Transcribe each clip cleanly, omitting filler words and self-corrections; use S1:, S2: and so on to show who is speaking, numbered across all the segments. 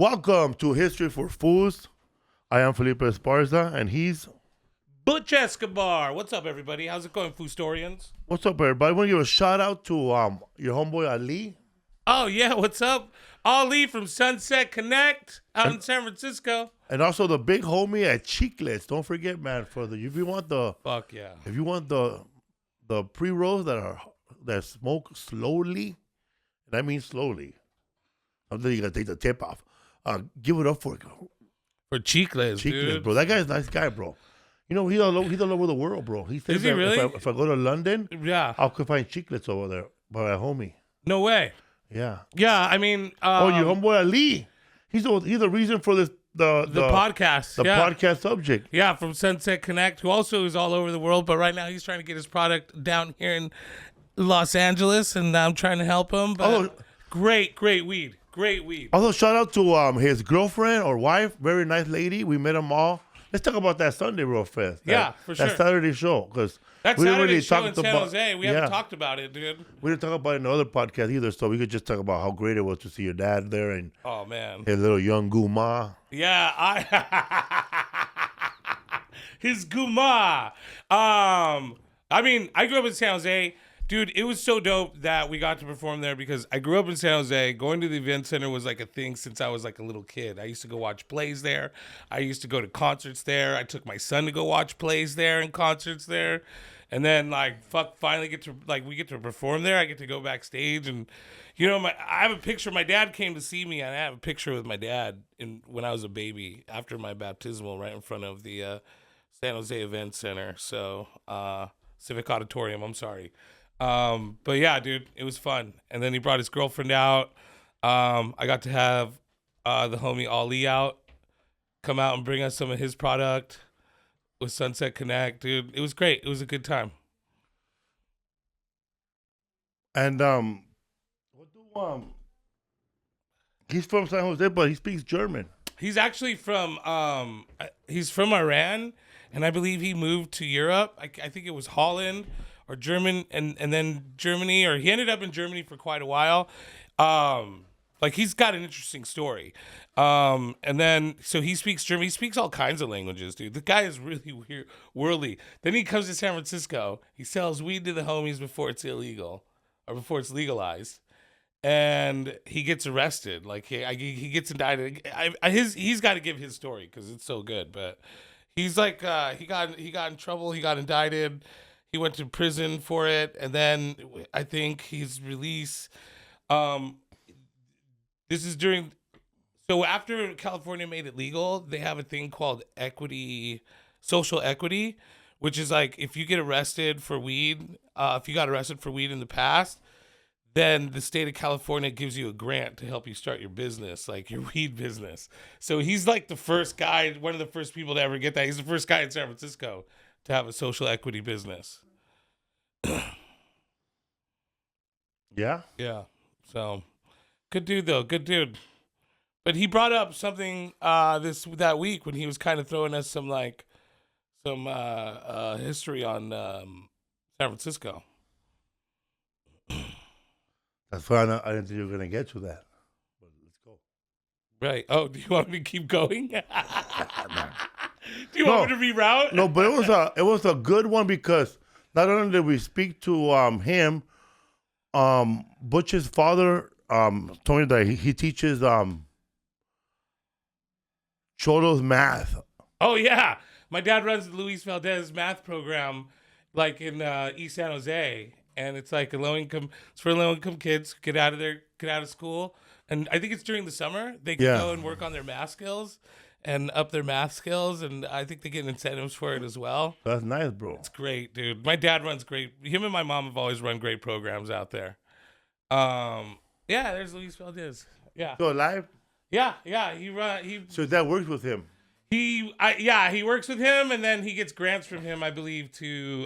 S1: Welcome to History for Foos. I am Felipe Esparza, and he's...
S2: Butch Escobar. What's up, everybody? How's it going, Foostorians?
S1: What's up, everybody? I want to give a shout-out to your homeboy Ali.
S2: Oh, yeah, what's up? Ali from Sunset Connect out in San Francisco.
S1: And also the big homie at Chiclets. Don't forget, man, if you want the...
S2: Fuck yeah.
S1: If you want the pre-rolls that smoke slowly, and I mean slowly, sometimes you got to take the tip off. Give it up for
S2: Chiclets, dude.
S1: bro. That guy's a nice guy, bro. You know, he's all over the world, bro. He says
S2: Is he really?
S1: If I go to London,
S2: Yeah.
S1: I could find Chiclets over there by my homie.
S2: No way.
S1: Yeah.
S2: Yeah, I mean...
S1: your homeboy Ali. He's the reason for this the
S2: podcast.
S1: The podcast subject.
S2: Yeah, from Sunset Connect, who also is all over the world, but right now he's trying to get his product down here in Los Angeles, and I'm trying to help him. But great weed. Great weed.
S1: Also, shout out to his girlfriend or wife, very nice lady. We met them all. Let's talk about that Sunday real fast.
S2: For sure.
S1: That Saturday show, because
S2: that
S1: we
S2: Saturday
S1: really
S2: show in San Jose, we haven't talked about it, dude.
S1: We didn't talk about it in the other podcast either, so we could just talk about how great it was to see your dad there and his little young guma.
S2: Yeah, his guma. I mean, I grew up in San Jose. Dude, it was so dope that we got to perform there because I grew up in San Jose. Going to the event center was like a thing since I was like a little kid. I used to go watch plays there. I used to go to concerts there. I took my son to go watch plays there and concerts there. And then finally we get to perform there. I get to go backstage and I have a picture. My dad came to see me and I have a picture with my dad when I was a baby after my baptismal right in front of the San Jose Event Center. So Civic Auditorium, I'm sorry. But yeah, dude, it was fun. And then he brought his girlfriend out. I got to have the homie Ali out, come out and bring us some of his product with Sunset Connect, dude. It was great. It was a good time.
S1: And he's from San Jose, but he speaks German.
S2: He's actually from Iran, and I believe he moved to Europe. I think it was Holland or German, and then Germany, or he ended up in Germany for quite a while. He's got an interesting story. And then, so he speaks German. He speaks all kinds of languages, dude. The guy is really weird, worldly. Then he comes to San Francisco. He sells weed to the homies before it's illegal, or before it's legalized. And he gets arrested. Like, he gets indicted. He's got to give his story because it's so good. But he's like, he got in trouble. He got indicted. He went to prison for it, and then I think he's released. This is so after California made it legal, they have a thing called social equity, which is like if you get arrested for weed, if you got arrested for weed in the past, then the state of California gives you a grant to help you start your business, like your weed business. So he's like the first guy, one of the first people to ever get that. He's the first guy in San Francisco to have a social equity business.
S1: Yeah?
S2: Yeah. So, good dude, though. Good dude. But he brought up something that week when he was kind of throwing us some history on San Francisco.
S1: That's why I didn't think you were going to get to that. But let's go.
S2: Right. Oh, do you want me to keep going? Do you want me to reroute?
S1: No, but it was a good one because not only did we speak to him, Butch's father told me that he teaches Cholos math.
S2: Oh yeah, my dad runs the Luis Valdez math program, like in East San Jose, and it's like it's for low income kids get out of school, and I think it's during the summer they can go and work on their math skills and up their math skills, and I think they get incentives for it as well.
S1: That's nice, bro.
S2: It's great, dude. My dad runs great. Him and my mom have always run great programs out there. There's Luis Valdez. Yeah.
S1: So live?
S2: Yeah.
S1: So that works with him.
S2: He works with him, and then he gets grants from him, I believe, to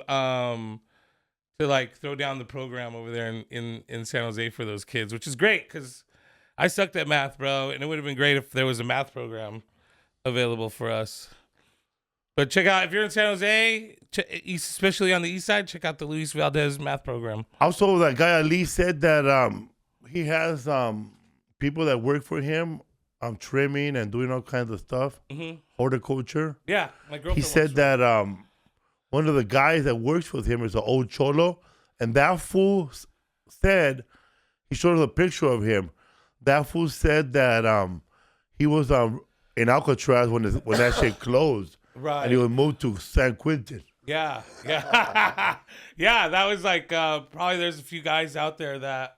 S2: like throw down the program over there in San Jose for those kids, which is great because I sucked at math, bro, and it would have been great if there was a math program available for us. But check out, if you're in San Jose, especially on the east side, check out the Luis Valdez math program.
S1: Also, that guy Ali said that he has people that work for him trimming and doing all kinds of stuff, horticulture.
S2: Yeah, my girlfriend.
S1: He said that one of the guys that works with him is an old cholo, and that fool said, he showed us a picture of him. That fool said that he was in Alcatraz when that shit closed,
S2: right?
S1: And he was moved to San Quentin.
S2: Yeah. Yeah, that was like probably there's a few guys out there that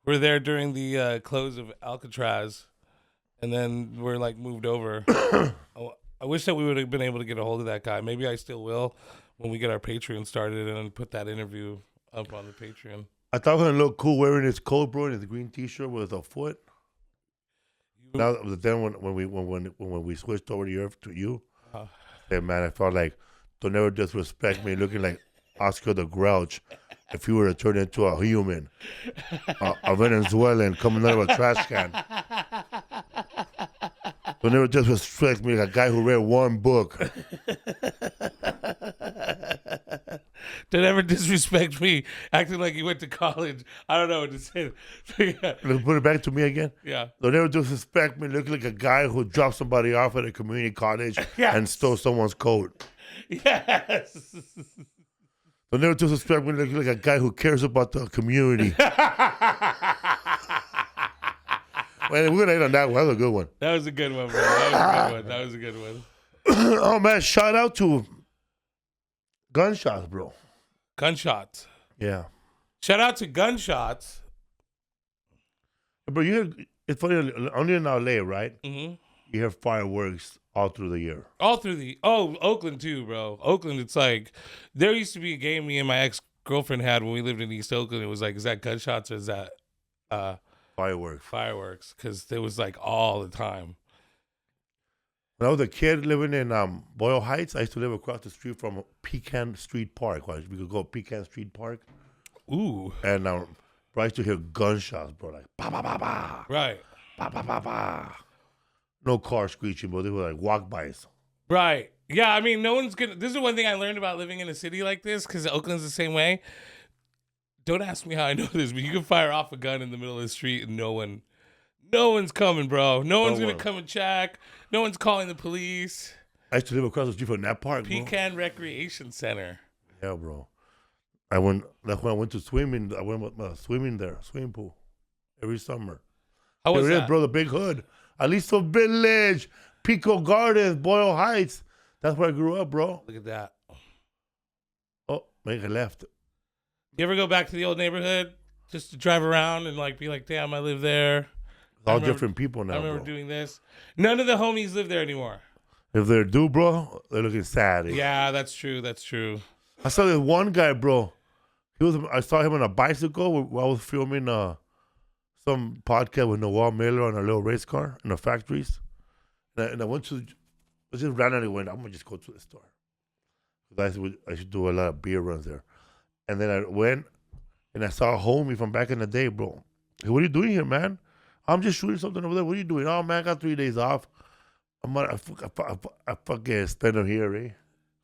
S2: were there during the close of Alcatraz, and then we're like moved over. I wish that we would have been able to get a hold of that guy. Maybe I still will when we get our Patreon started and put that interview up on the Patreon.
S1: I thought he was gonna look cool wearing his coat, bro, and his green T-shirt with a foot. Now, then when we switched over to you, hey man, I felt like don't ever disrespect me, looking like Oscar the Grouch. If you were to turn into a human, a Venezuelan coming out of a trash can. Don't ever disrespect me like a guy who read one book.
S2: Don't ever disrespect me, acting like you went to college. I don't know what to say.
S1: Put it back to me again.
S2: Yeah.
S1: Don't ever disrespect me, looking like a guy who dropped somebody off at a community college and stole someone's coat.
S2: Yes.
S1: Don't ever disrespect me, looking like a guy who cares about the community. Man, we're gonna end on that one. That was a good one.
S2: That was a good one, bro. That was a good one.
S1: Oh man, shout out to Gunshots, bro.
S2: Gunshots.
S1: Yeah.
S2: Shout out to Gunshots.
S1: Bro, it's funny, only in LA, right?
S2: Mm-hmm.
S1: You hear fireworks all through the year.
S2: All through Oakland too, bro. Oakland, it's like, there used to be a game me and my ex-girlfriend had when we lived in East Oakland. It was like, is that Gunshots or is that Fireworks, because there was like all the time.
S1: When I was a kid living in Boyle Heights, I used to live across the street from Pecan Street Park. We could go Pecan Street Park.
S2: Ooh.
S1: And bro, I used to hear gunshots, bro, like ba ba ba ba.
S2: Right.
S1: Ba ba ba ba. No car screeching, but they were like walk-bys.
S2: Right. Yeah, I mean, no one's gonna. This is one thing I learned about living in a city like this, because Oakland's the same way. Don't ask me how I know this, but you can fire off a gun in the middle of the street and no one's coming, bro. No one's going to come and check. No one's calling the police.
S1: I used to live across the street from that park,
S2: Pecan Recreation Center.
S1: Yeah, bro. That's when I went to swimming. I went with swimming there, swimming pool, every summer.
S2: How was that?
S1: Is, bro, the Big Hood. Aliso Village, Pico Gardens, Boyle Heights. That's where I grew up, bro.
S2: Look at that.
S1: Oh, make a left.
S2: You ever go back to the old neighborhood just to drive around and like be like, damn, I live there?
S1: All different people now,
S2: I remember
S1: bro.
S2: doing this. None of the homies live there anymore.
S1: If they do, bro, they're looking sad.
S2: Yeah, that's true. That's true.
S1: I saw this one guy, bro. I saw him on a bicycle while I was filming some podcast with Noel Miller on a little race car in the factories. And I went to, I just randomly went, I'm going to just go to the store. I should do a lot of beer runs there. And then I went and I saw a homie from back in the day, bro. Hey, what are you doing here, man? I'm just shooting something over there. What are you doing? Oh, man, I got 3 days off. I fucking spend it here, eh?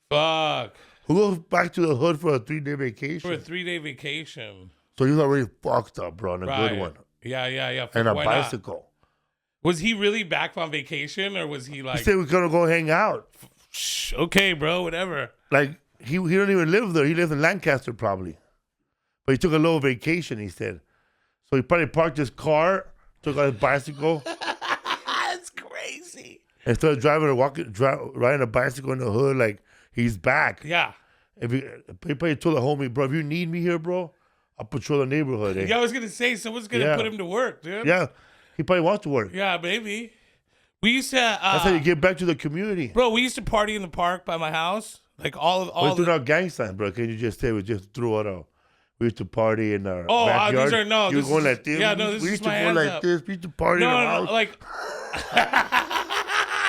S2: Fuck.
S1: Who goes back to the hood for a 3-day vacation?
S2: For a 3-day vacation.
S1: So he was already fucked up, bro, and a good one.
S2: Yeah.
S1: And a bicycle.
S2: Not? Was he really back on vacation, or was he like...
S1: He said we're going to go hang out.
S2: Okay, bro, whatever.
S1: Like, he don't even live there. He lives in Lancaster, probably. But he took a little vacation, he said. So he probably parked his car, took out his bicycle.
S2: That's crazy.
S1: And started riding a bicycle in the hood like he's back.
S2: Yeah.
S1: He probably told the homie, bro, if you need me here, bro, I'll patrol the neighborhood. Eh?
S2: Yeah, I was going to say, someone's going to put him to work, dude.
S1: Yeah. He probably wants to work.
S2: Yeah, maybe. We used to...
S1: That's how you get back to the community.
S2: Bro, we used to party in the park by my house. Like all
S1: we threw out gang signs, bro. Can you just say we just threw it out? We used to party in our backyard.
S2: These are no.
S1: You were going like this.
S2: Yeah, no, this
S1: we
S2: is
S1: used
S2: my
S1: to go
S2: hands
S1: like
S2: up.
S1: this. We used to party in our house.
S2: Like.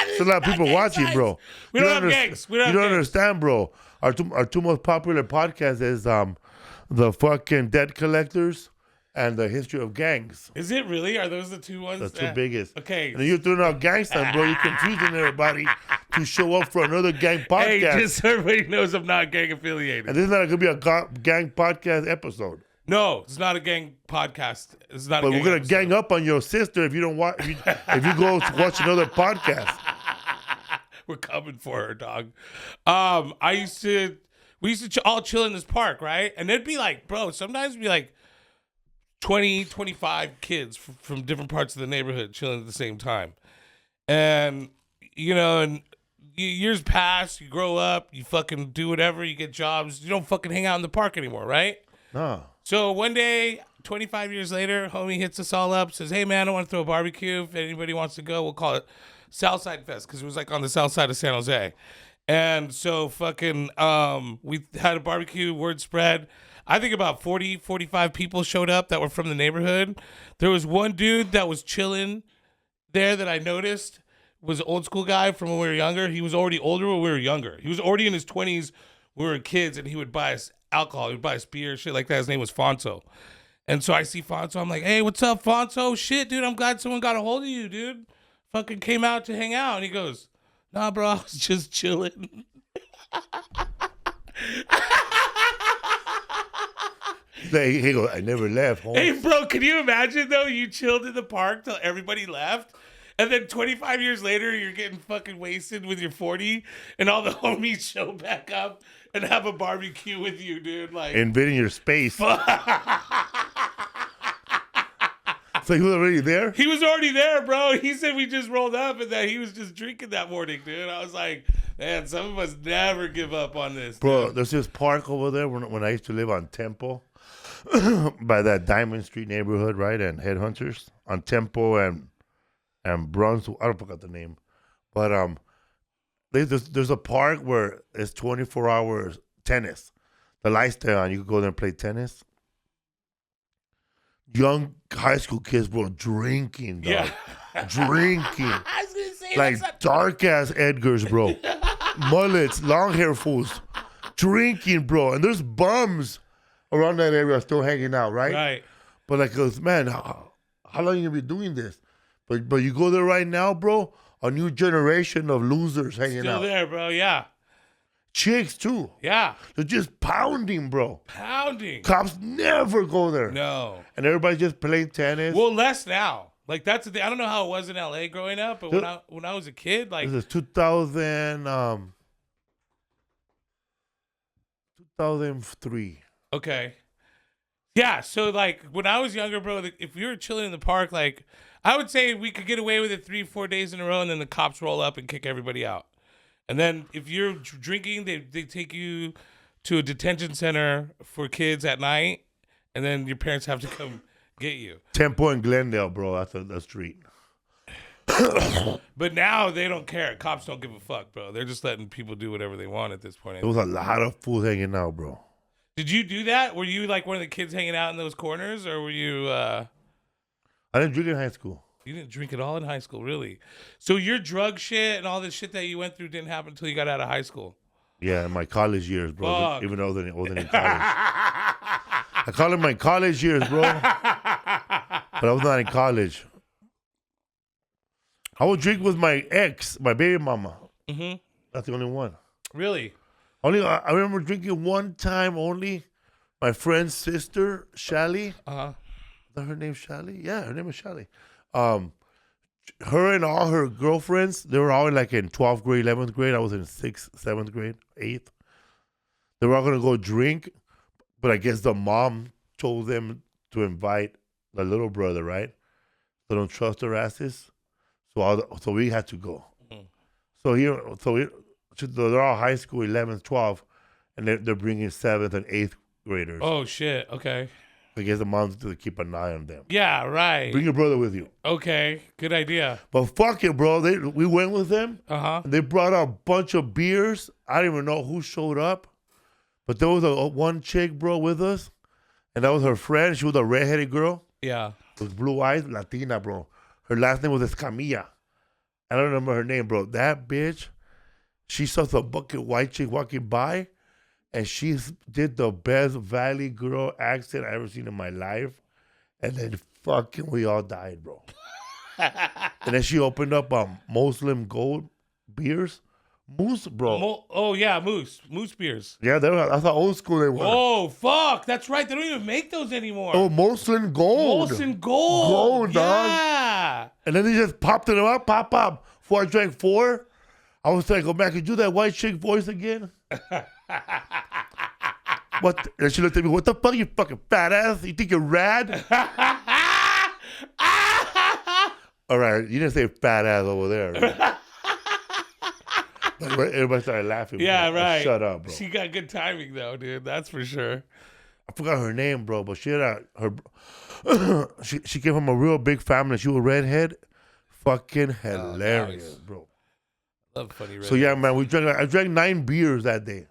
S1: There's a lot of people watching, bro.
S2: We don't have gangs.
S1: You don't understand, bro. Our two most popular podcasts is the fucking Debt Collectors and the History of Gangs.
S2: Is it really? Are those the two ones?
S1: The two biggest.
S2: Okay.
S1: And you're throwing out gang signs, bro. You're confusing everybody to show up for another gang podcast.
S2: Hey, just so everybody knows I'm not gang affiliated.
S1: And this is not going to be a gang podcast episode.
S2: No, it's not a gang podcast. It's not.
S1: But
S2: a gang
S1: we're gonna
S2: episode.
S1: gang up on your sister if you don't watch. If you go to watch another podcast.
S2: We're coming for her, dog. We used to all chill in this park, right? And it'd be like, bro, sometimes it'd be like 20, 25 kids from different parts of the neighborhood chilling at the same time. And, and years pass, you grow up, you fucking do whatever, you get jobs. You don't fucking hang out in the park anymore, right?
S1: No.
S2: So one day, 25 years later, homie hits us all up, says, hey, man, I want to throw a barbecue. If anybody wants to go, we'll call it Southside Fest, because it was like on the south side of San Jose. And so fucking we had a barbecue, word spread. I think about 40, 45 people showed up that were from the neighborhood. There was one dude that was chilling there that I noticed was an old school guy from when we were younger. He was already older when we were younger. He was already in his 20s when we were kids, and he would buy us alcohol. He would buy us beer, shit like that. His name was Fonso. And so I see Fonso. I'm like, hey, what's up, Fonso? Shit, dude, I'm glad someone got a hold of you, dude. Fucking came out to hang out. And he goes, nah, bro, I was just chilling.
S1: He goes, I never left home.
S2: Hey, bro, can you imagine, though? You chilled in the park till everybody left. And then 25 years later, you're getting fucking wasted with your 40, and all the homies show back up and have a barbecue with you, dude. Like,
S1: invading your space. So he was already there?
S2: He was already there, bro. He said we just rolled up and that he was just drinking that morning, dude. I was like, man, some of us never give up on this,
S1: bro.
S2: Dude.
S1: There's this park over there when I used to live on Temple, by that Diamond Street neighborhood, right? And Headhunters on Temple and Brunswick. I don't forget the name, but there's a park where it's 24 hours tennis. The lights stay on. You can go there and play tennis. Young high school kids, bro, drinking, dog.
S2: Yeah.
S1: Drinking.
S2: I was gonna say
S1: like dark ass Edgars, bro. Mullets, long hair fools. Drinking, bro. And there's bums around that area still hanging out, right?
S2: Right.
S1: But like, goes, man, how long are you gonna be doing this? But you go there right now, bro, a new generation of losers hanging
S2: Still
S1: out.
S2: there, bro, yeah.
S1: Chicks, too.
S2: Yeah.
S1: They're just pounding, bro.
S2: Pounding.
S1: Cops never go there.
S2: No.
S1: And everybody just playing tennis.
S2: Well, less now. Like, that's the thing. I don't know how it was in LA growing up, but when I was a kid, like,
S1: this is 2003.
S2: Okay. Yeah, so like when I was younger, bro, if we were chilling in the park, like I would say we could get away with it 3-4 days in a row, and then the cops roll up and kick everybody out. And then if you're drinking, they take you to a detention center for kids at night, and then your parents have to come get you.
S1: Temple and Glendale, bro. That's the street.
S2: But now they don't care. Cops don't give a fuck, bro. They're just letting people do whatever they want at this point.
S1: There was a lot of fools hanging out, bro.
S2: Did you do that? Were you like one of the kids hanging out in those corners, or were you?
S1: I didn't drink in high school.
S2: You didn't drink at all in high school, really? So your drug shit and all this shit that you went through didn't happen until you got out of high school?
S1: Yeah, in my college years, bro.
S2: Fuck.
S1: Even though I wasn't in college. I call it my college years, bro. But I was not in college. I would drink with my ex, my baby mama.
S2: Mm-hmm.
S1: That's the only one.
S2: Really?
S1: I remember drinking one time only. My friend's sister, Shally.
S2: Uh-huh.
S1: Is that her name, Shally? Yeah, her name is Shally. Her and all her girlfriends, they were all like in 12th grade, 11th grade. I was in 6th, 7th grade, 8th. They were all going to go drink, but I guess the mom told them to invite the little brother, right? They don't trust their asses. So we had to go. Mm-hmm. They're all high school, 11th, 12th, and they're bringing 7th and 8th graders.
S2: Oh, shit. Okay.
S1: I guess the mom's to keep an eye on them.
S2: Yeah, right.
S1: Bring your brother with you.
S2: Okay. Good idea.
S1: But fuck it, bro. We went with them.
S2: Uh-huh.
S1: They brought out a bunch of beers. I don't even know who showed up. But there was one chick, bro, with us. And that was her friend. She was a redheaded girl.
S2: Yeah.
S1: With blue eyes, Latina, bro. Her last name was Escamilla. I don't remember her name, bro. That bitch, she saw some fucking white chick walking by, and she did the best Valley girl accent I ever seen in my life. And then fucking we all died, bro. And then she opened up Muslim Gold beers. Moose, bro.
S2: Oh yeah, Moose beers.
S1: Yeah, that's how old school they were.
S2: Oh fuck, that's right. They don't even make those anymore.
S1: Oh, Molson Gold.
S2: Molson Gold.
S1: Gold, dog.
S2: Yeah.
S1: And then they just popped it up, pop. Before I drank 4, I was like, "Oh man, could you do that white chick voice again?" What? And she looked at me. What the fuck, you fucking fat ass? You think you're rad? All right, you didn't say fat ass over there. Right? Everybody started laughing.
S2: Yeah,
S1: bro.
S2: right.
S1: Shut up, bro.
S2: She got good timing though, dude. That's for sure.
S1: I forgot her name, bro, but she had her. she came from a real big family. She was a redhead. Fucking hilarious,
S2: nice.
S1: bro.
S2: Love funny redheads.
S1: So yeah, man, I drank 9 beers that day.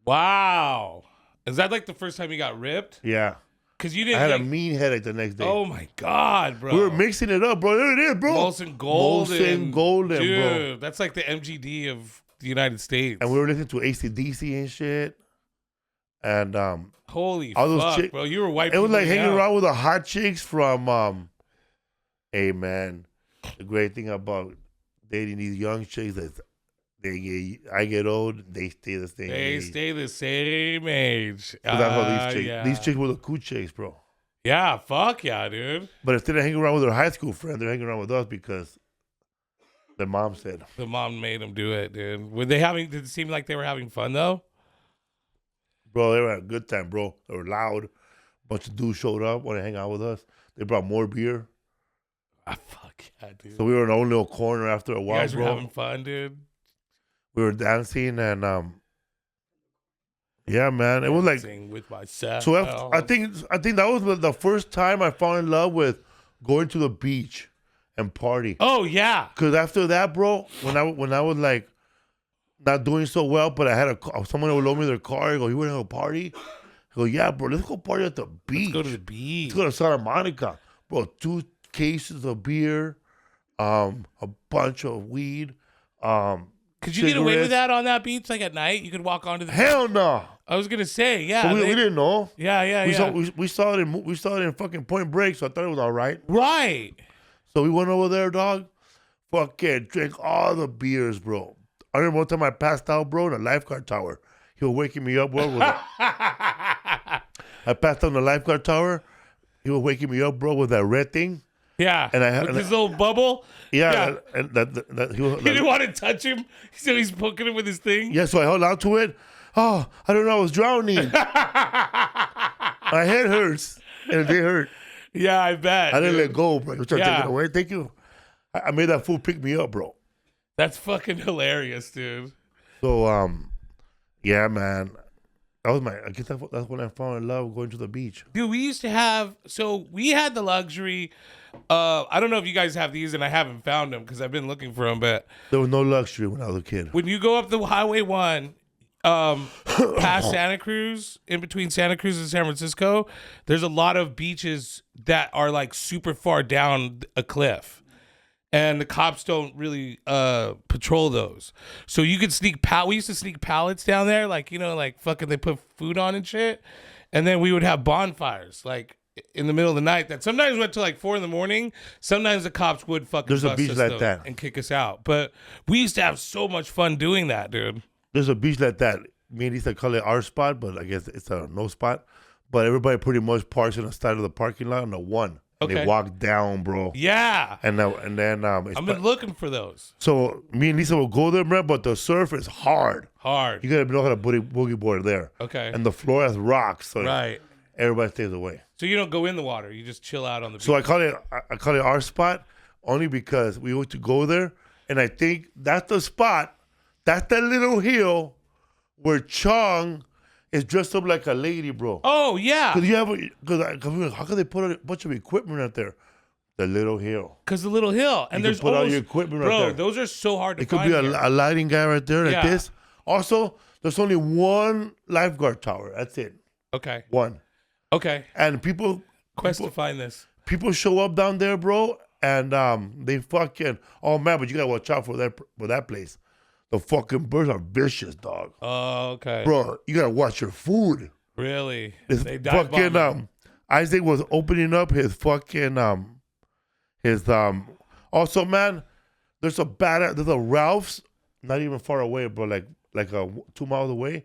S2: Wow. Is that like the first time you got ripped?
S1: Yeah.
S2: Because you
S1: I
S2: didn't.
S1: had a mean headache the next day.
S2: Oh my god, bro.
S1: We were mixing it up, bro. There it is, bro.
S2: Molson Golden.
S1: Golden,
S2: dude,
S1: bro.
S2: that's like the MGD of the United States.
S1: And we were listening to AC/DC and shit. And
S2: holy
S1: all those
S2: fuck, bro. You were wiping.
S1: It was like hanging
S2: out.
S1: around with the hot chicks from hey man. The great thing about dating these young chicks is I get old, they stay the same
S2: They
S1: age.
S2: stay the same age.
S1: That's how
S2: Yeah.
S1: these chicks were the cool chicks, bro.
S2: Yeah, fuck yeah, dude.
S1: But instead of hanging around with their high school friend, they're hanging around with us because their mom said.
S2: The mom made them do it, dude. Did it seem like they were having fun though?
S1: Bro, they were having a good time, bro. They were loud. Bunch of dudes showed up, wanted to hang out with us. They brought more beer.
S2: Ah, fuck yeah, dude.
S1: So we were in our own little corner after a
S2: You
S1: while,
S2: guys were
S1: bro.
S2: having fun, dude.
S1: We were dancing and yeah, man. It was like
S2: Dancing with myself.
S1: so I think that was the first time I fell in love with going to the beach and party.
S2: Oh yeah.
S1: Cause after that, bro, when I was like not doing so well, but I had someone would loan me their car. I go, "You want to go party?" I go, "Yeah, bro. Let's go party at the beach.
S2: Let's go to the beach.
S1: Let's go to Santa Monica, bro. 2 cases of beer, a bunch of weed,
S2: Could you get away with
S1: cigarettes.
S2: that on that beach, like at night? You could walk onto the.
S1: Hell no.
S2: I was gonna say, yeah.
S1: But we didn't know.
S2: Yeah.
S1: We saw it in fucking Point Break, so I thought it was all right.
S2: Right.
S1: So we went over there, dog. Fucking drank all the beers, bro. I remember one time I passed out, bro, in a lifeguard tower. He was waking me up, bro. I passed out in the lifeguard tower. He was waking me up, bro, with that red thing.
S2: Yeah.
S1: And I had
S2: with his little bubble.
S1: Yeah. And that he was.
S2: He didn't want to touch him, so he's poking him with his thing.
S1: Yeah, so I held on to it. Oh, I don't know. I was drowning. My head hurts. And it hurt.
S2: Yeah, I bet.
S1: I didn't let go, bro. You're trying to take
S2: Yeah.
S1: it away. Thank you. I made that fool pick me up, bro.
S2: That's fucking hilarious, dude.
S1: So, yeah, man. I guess that's when I fell in love going to the beach.
S2: Dude, we used to have, so we had the luxury. I don't know if you guys have these, and I haven't found them because I've been looking for them. But
S1: There was no luxury when I was a kid.
S2: when you go up the Highway 1, past Santa Cruz, in between Santa Cruz and San Francisco, there's a lot of beaches that are like super far down a cliff. And the cops don't really patrol those. So you could we used to sneak pallets down there, like, you know, like fucking they put food on and shit. And then we would have bonfires, like in the middle of the night that sometimes went to like 4 a.m. Sometimes the cops would fucking
S1: There's a
S2: bust
S1: beach
S2: us
S1: like
S2: though,
S1: that.
S2: and kick us out. But we used to have so much fun doing that, dude.
S1: There's a beach like that. Me and Lisa call it our spot, but I guess it's a no spot. But everybody pretty much parks on the side of the parking lot on the one. And
S2: Okay.
S1: they walk down, bro.
S2: Yeah.
S1: And then
S2: I've been looking for those.
S1: so me and Lisa will go there, man, but the surf is hard.
S2: Hard.
S1: You gotta know how to boogie board there.
S2: Okay.
S1: And the floor has rocks, so
S2: Right.
S1: everybody stays away.
S2: So you don't go in the water. You just chill out on the beach.
S1: So I call it our spot only because we used to go there, and I think that's the spot. That's that little hill where Chong is dressed up like a lady, bro.
S2: Oh, yeah.
S1: Because how could they put a bunch of equipment out there? The little hill.
S2: Because the little hill. And
S1: You
S2: there's
S1: can put all
S2: almost,
S1: your equipment right
S2: bro,
S1: there.
S2: those are so hard to
S1: It could
S2: find
S1: be
S2: here.
S1: a lighting guy right there like
S2: Yeah.
S1: this. Also, there's only one lifeguard tower. That's it.
S2: Okay.
S1: One.
S2: Okay.
S1: And people
S2: To find this.
S1: show up down there, bro, and they fucking, oh man, but you gotta watch out for that place. The fucking birds are vicious, dog.
S2: Oh, okay.
S1: Bro, you gotta watch your food.
S2: Really?
S1: This
S2: They dive bomb
S1: fucking
S2: it.
S1: Isaac was opening up his fucking also, man, there's a Ralph's, not even far away, bro. Like 2 miles away,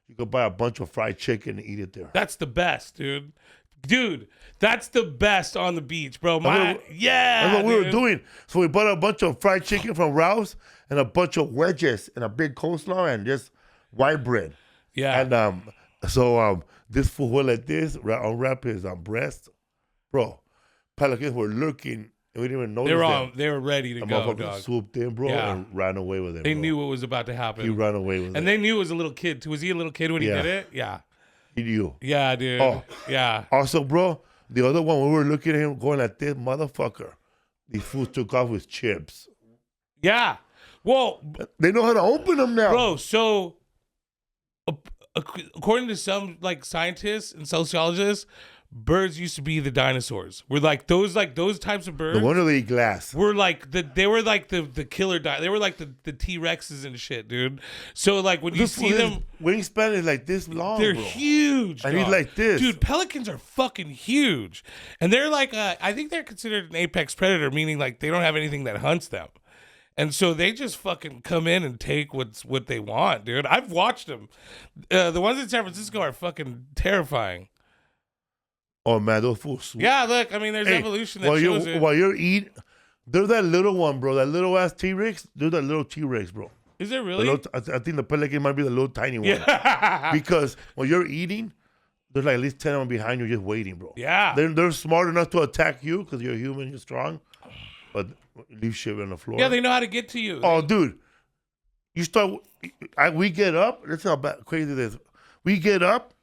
S1: you could buy a bunch of fried chicken and eat it there.
S2: That's the best, dude. Dude, that's the best on the beach, bro.
S1: That's what we were doing. So we bought a bunch of fried chicken from Ralph's and a bunch of wedges and a big coleslaw and just white bread.
S2: Yeah.
S1: And so this fool went like this, unwrap his breast. Bro, pelicans were looking and we didn't even notice them.
S2: They were ready to go, dog.
S1: Swooped in, bro, and ran away with it.
S2: They
S1: bro.
S2: knew what was about to happen.
S1: He ran away with it.
S2: And they knew it was a little kid. Was he a little kid when he did it? Yeah.
S1: He knew.
S2: Yeah, dude.
S1: Oh.
S2: Yeah.
S1: Also, bro, the other one, we were looking at him going like this, motherfucker. These fools took off with chips.
S2: Yeah. Well,
S1: they know how to open them now.
S2: Bro, so according to some like scientists and sociologists, birds used to be the dinosaurs. We're like those types of birds.
S1: The one they eat glass.
S2: Were like the killer they were like the T-Rexes and shit, dude. So like when you see them,
S1: wingspan is like this long.
S2: They're
S1: bro.
S2: huge.
S1: And he's like this,
S2: dude. Pelicans are fucking huge, and they're like I think they're considered an apex predator, meaning like they don't have anything that hunts them. And so they just fucking come in and take what they want, dude. I've watched them. The ones in San Francisco are fucking terrifying.
S1: Oh man, those fools.
S2: Yeah, look, I mean, there's evolution that shows it.
S1: While you're eating, there's that little one, bro. That little ass T-Rex. There's that little T-Rex, bro.
S2: Is there really?
S1: I think the pelican might be the little tiny one.
S2: Yeah.
S1: Because when you're eating, there's like at least 10 of them behind you just waiting, bro.
S2: Yeah.
S1: They're smart enough to attack you because you're human, you're strong. But leave shit on the floor.
S2: Yeah, they know how to get to you.
S1: Oh, dude. We get up. That's how crazy this is. We get up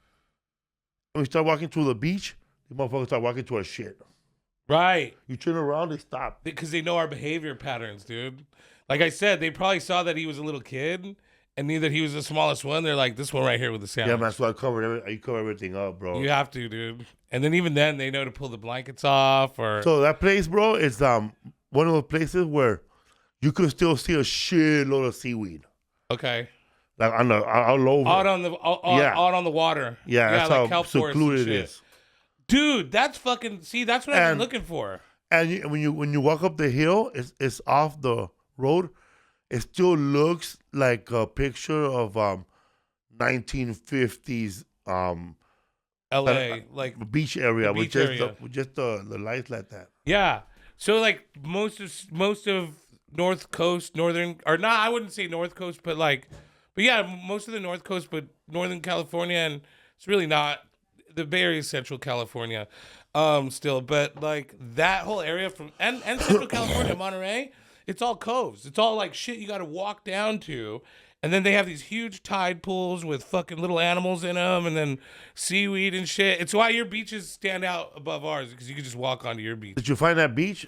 S1: and we start walking to the beach. The motherfuckers start walking to our shit.
S2: Right.
S1: You turn around, they stop.
S2: Because they know our behavior patterns, dude. Like I said, they probably saw that he was a little kid and knew that he was the smallest one. They're like, this one right here with the sandwich.
S1: Yeah, man, so I cover everything up, bro.
S2: You have to, dude. And then even then, they know to pull the blankets off or...
S1: So that place, bro, is one of those places where you could still see a shitload of seaweed.
S2: Okay.
S1: Like all over.
S2: Out on the water.
S1: Yeah, that's
S2: like
S1: how secluded it is.
S2: Dude, that's fucking... See, that's what I've been looking for.
S1: And when you walk up the hill, it's off the road. It still looks like a picture of 1950s
S2: LA, like
S1: beach area
S2: with
S1: just the lights like that.
S2: Yeah. So like most of North Coast, Northern, or not, I wouldn't say North Coast, but yeah, most of the North Coast, but Northern California, and it's really not the Bay Area, is Central California, still, but like that whole area and Central California, Monterey, it's all coves. It's all like shit you got to walk down to. And then they have these huge tide pools with fucking little animals in them and then seaweed and shit. It's why your beaches stand out above ours, because you can just walk onto your beach.
S1: Did you find that beach?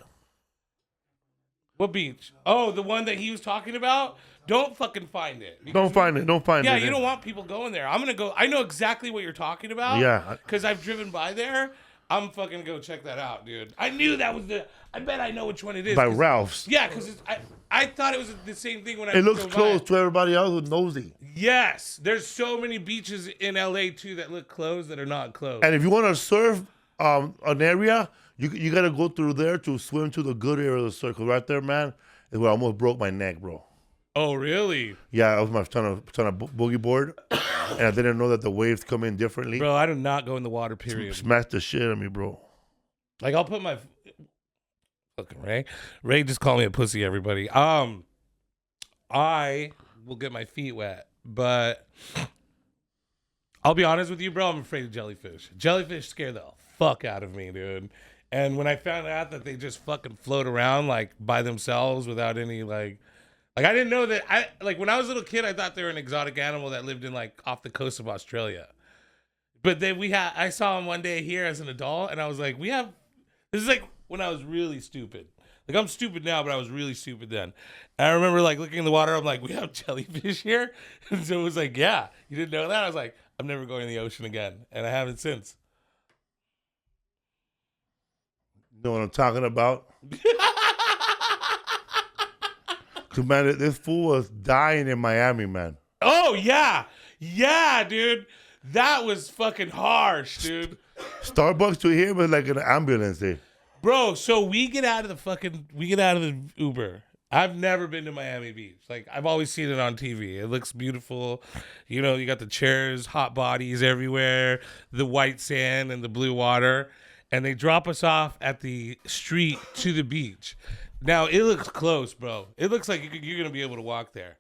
S2: What beach? Oh, the one that he was talking about? Don't fucking find it.
S1: Don't find it.
S2: Yeah, you don't want people going there. I'm going to go. I know exactly what you're talking about.
S1: Yeah.
S2: Because I've driven by there. I'm fucking go check that out, dude. I knew that was I bet I know which one it is.
S1: By Ralph's.
S2: Yeah, because I thought it was the same thing when I
S1: It looks closed to everybody else who's nosy.
S2: Yes. There's so many beaches in LA, too, that look closed that are not closed.
S1: And if you want to surf an area, you got to go through there to swim to the good area of the circle. Right there, man, is where I almost broke my neck, bro.
S2: Oh, really?
S1: Yeah, I was trying to boogie board, and I didn't know that the waves come in differently.
S2: Bro, I do not go in the water, period.
S1: Smash the shit on me, bro.
S2: Like, I'll put my... Fucking Ray. Ray just called me a pussy, everybody. I will get my feet wet, but I'll be honest with you, bro, I'm afraid of jellyfish. Jellyfish scare the fuck out of me, dude. And when I found out that they just fucking float around, like, by themselves without any, like I didn't know that. When I was a little kid, I thought they were an exotic animal that lived in like off the coast of Australia. But then I saw them one day here as an adult, and I was like, this is like when I was really stupid. Like, I'm stupid now, but I was really stupid then. And I remember like looking in the water, I'm like, we have jellyfish here? And so it was like, yeah, you didn't know that? I was like, I'm never going in the ocean again. And I haven't since.
S1: You know what I'm talking about? Man, this fool was dying in Miami, man.
S2: Oh, yeah. Yeah, dude. That was fucking harsh, dude.
S1: Starbucks to him was like an ambulance, dude.
S2: Bro, so we get out of the Uber, I've never been to Miami Beach. Like, I've always seen it on TV. It looks beautiful. You know, you got the chairs, hot bodies everywhere, the white sand and the blue water. And they drop us off at the street to the beach. Now, it looks close, bro. It looks like you're going to be able to walk there.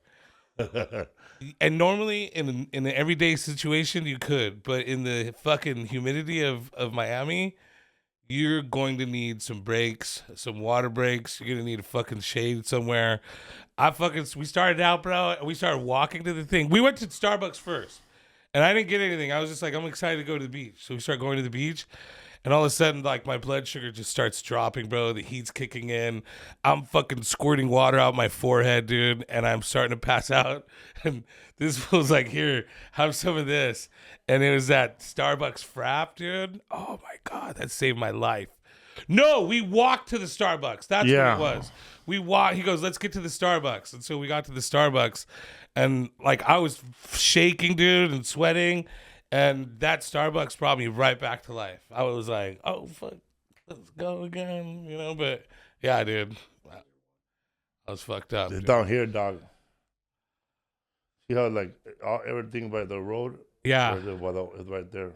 S2: And normally, in an everyday situation, you could. But in the fucking humidity of Miami, you're going to need some breaks, some water breaks. You're going to need a fucking shade somewhere. We started out, bro. We started walking to the thing. We went to Starbucks first, and I didn't get anything. I was just like, I'm excited to go to the beach. So we start going to the beach, and all of a sudden, like, my blood sugar just starts dropping, bro. The heat's kicking in. I'm fucking squirting water out my forehead, dude, and I'm starting to pass out. And this was like, here, have some of this. And it was that Starbucks frap, dude. Oh, my God, that saved my life. No, we walked to the Starbucks. That's what it was. We walked. He goes, let's get to the Starbucks. And so we got to the Starbucks. And, like, I was shaking, dude, and sweating. And that Starbucks brought me right back to life. I was like, oh, fuck, let's go again, you know? But, yeah, dude, I was fucked up.
S1: It's down here, dog. See how, like, everything by the road?
S2: Yeah.
S1: It's right there.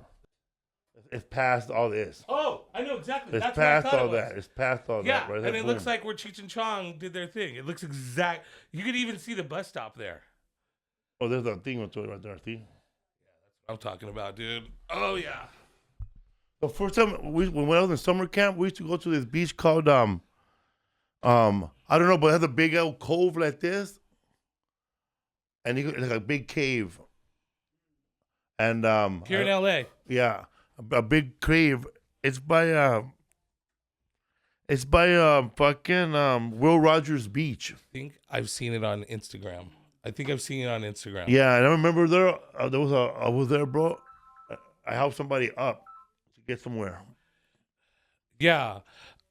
S1: It's past all this.
S2: Oh, I know exactly.
S1: It's
S2: That's
S1: past
S2: what I thought
S1: all
S2: it was.
S1: that. It's past all that. Right
S2: Yeah, and it looks like where Cheech and Chong did their thing. It looks exact. You could even see the bus stop there.
S1: Oh, there's a thing right there, see?
S2: I'm talking about, dude. Oh, yeah.
S1: The first time when I was in summer camp, we used to go to this beach called I don't know, but it has a big old cove like this, and it's like a big cave. And
S2: Here in LA.
S1: yeah, a big cave. It's by fucking Will Rogers Beach.
S2: I think I've seen it on Instagram.
S1: Yeah, and I remember I was there, bro. I helped somebody up to get somewhere.
S2: Yeah.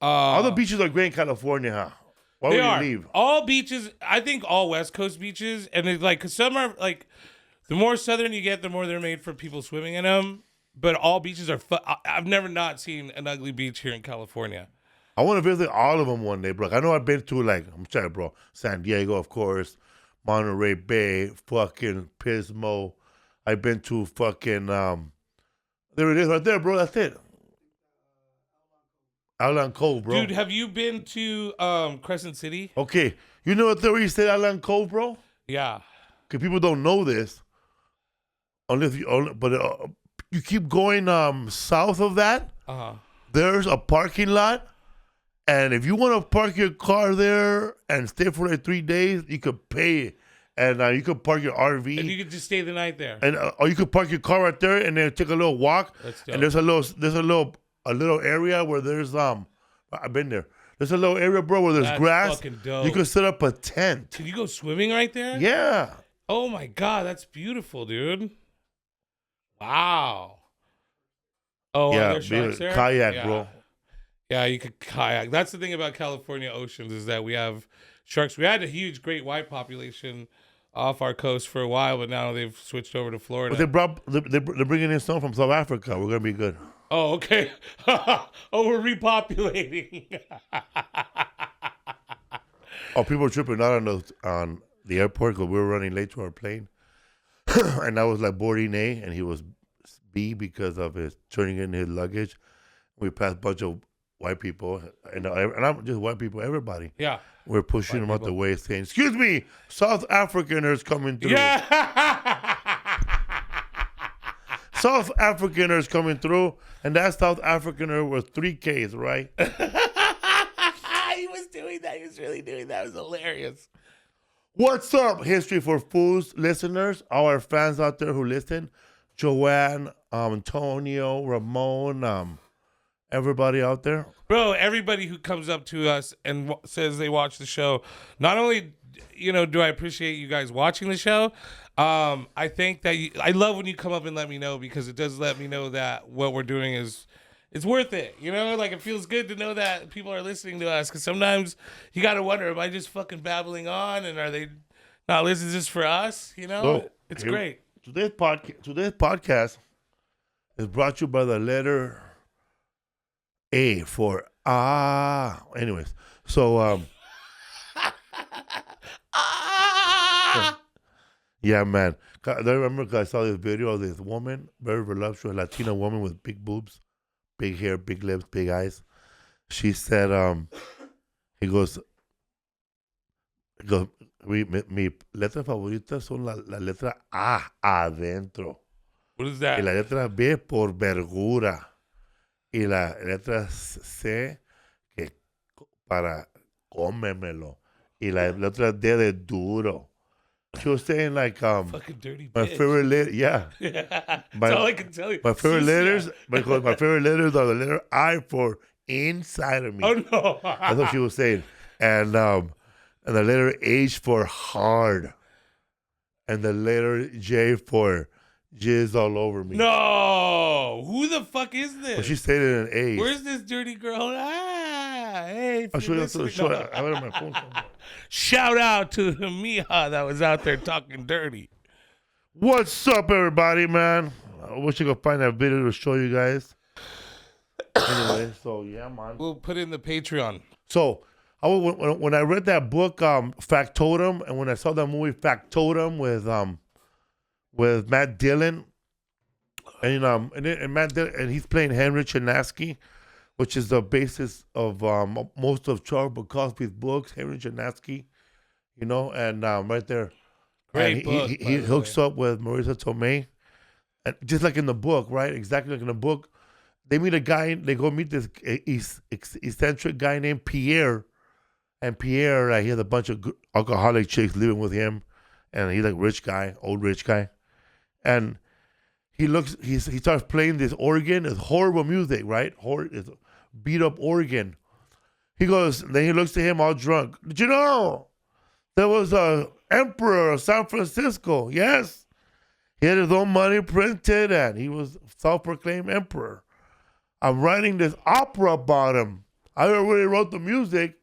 S1: All the beaches are great in California, huh? Why would you leave?
S2: All beaches, I think all West Coast beaches, and it's like, cause some are like, the more southern you get, the more they're made for people swimming in them. But all beaches are I've never not seen an ugly beach here in California.
S1: I want to visit all of them one day, bro. I know I've been to, like, I'm sorry, bro, San Diego, of course, Monterey Bay, fucking Pismo. I've been to fucking, there it is right there, bro. That's it. Outland Cove, bro.
S2: Dude, have you been to Crescent City?
S1: Okay. You know what theory said Outland Cove, bro?
S2: Yeah.
S1: Because people don't know this. But you keep going south of that, there's a parking lot. And if you want to park your car there and stay for like 3 days, you could pay, and you could park your RV,
S2: and you could just stay the night there.
S1: And or you could park your car right there, and then take a little walk. And there's a little area where there's I've been there. There's a little area, bro, where there's grass.
S2: Fucking dope.
S1: You could set up a tent.
S2: Can you go swimming right there?
S1: Yeah.
S2: Oh my God, that's beautiful, dude. Wow. Oh,
S1: yeah,
S2: are there sharks there?
S1: Kayak, bro.
S2: Yeah, you could kayak. That's the thing about California oceans is that we have sharks. We had a huge great white population off our coast for a while, but now they've switched over to Florida.
S1: But they're bringing in some from South Africa. We're gonna be good.
S2: Oh, okay. Oh, we're repopulating.
S1: Oh, people were tripping out on the airport because we were running late to our plane, and I was like boarding A, and he was B because of his turning in his luggage. We passed a bunch of white people, and I'm just white people, everybody.
S2: Yeah.
S1: We're pushing them out the way, saying, "Excuse me, South Africaners coming through."
S2: Yeah.
S1: South Africaners coming through, and that South Africaner was 3Ks, right?
S2: He was doing that. He was really doing that. It was hilarious.
S1: What's up, History for Fools listeners, all our fans out there who listen, Joanne, Antonio, Ramon, everybody out there.
S2: Bro, everybody who comes up to us and says they watch the show, not only, do I appreciate you guys watching the show, I think that I love when you come up and let me know, because it does let me know that what we're doing it's worth it. Like, it feels good to know that people are listening to us, because sometimes you got to wonder, am I just fucking babbling on, and are they not listening just for us?
S1: So,
S2: it's great.
S1: Today's podcast is brought to you by the letter A for anyways, so Yeah, man. I remember 'cause I saw this video of this woman, very voluptuous Latina woman with big boobs, big hair, big lips, big eyes. She said, he goes, mi letra favorita son la letra A, adentro.
S2: What is
S1: Y
S2: that?
S1: la letra B por vergura. Y la letra C que para cómemelo. Y la letra D de duro. She was saying like
S2: Fucking dirty bitch.
S1: my favorite letter, yeah.
S2: That's all I can tell you.
S1: My favorite
S2: Sucia.
S1: letters, because my favorite letters are the letter I for inside of me.
S2: Oh no.
S1: That's what she was saying. And the letter H for hard. And the letter J for jizz all over me.
S2: No. Who the fuck is this?
S1: But she said it in H.
S2: Where's this dirty girl? Hey.
S1: I'll show you.
S2: No.
S1: I have it on my phone somewhere.
S2: Shout out to the mija that was out there talking dirty.
S1: What's up, everybody, man? I wish I could find that video to show you guys. Anyway, so yeah, man.
S2: We'll put it in the Patreon.
S1: So when I read that book, Factotum, and when I saw that movie Factotum with Matt Dillon, and Matt Dillon, and he's playing Henry Chinaski, which is the basis of most of Charles Bukowski's books, Henry Chinaski, and right there.
S2: Great
S1: and
S2: book.
S1: He hooks up with Marisa Tomei, and just like in the book, right? Exactly like in the book. They meet a guy. They go meet this eccentric guy named Pierre, and Pierre, he has a bunch of alcoholic chicks living with him, and he's like rich guy, old rich guy, and he starts playing this organ. It's horrible music, right? It's beat up organ. Then he looks at him all drunk. Did you know there was a emperor of San Francisco? Yes. He had his own money printed, and he was self-proclaimed emperor. I'm writing this opera about him. I already wrote the music.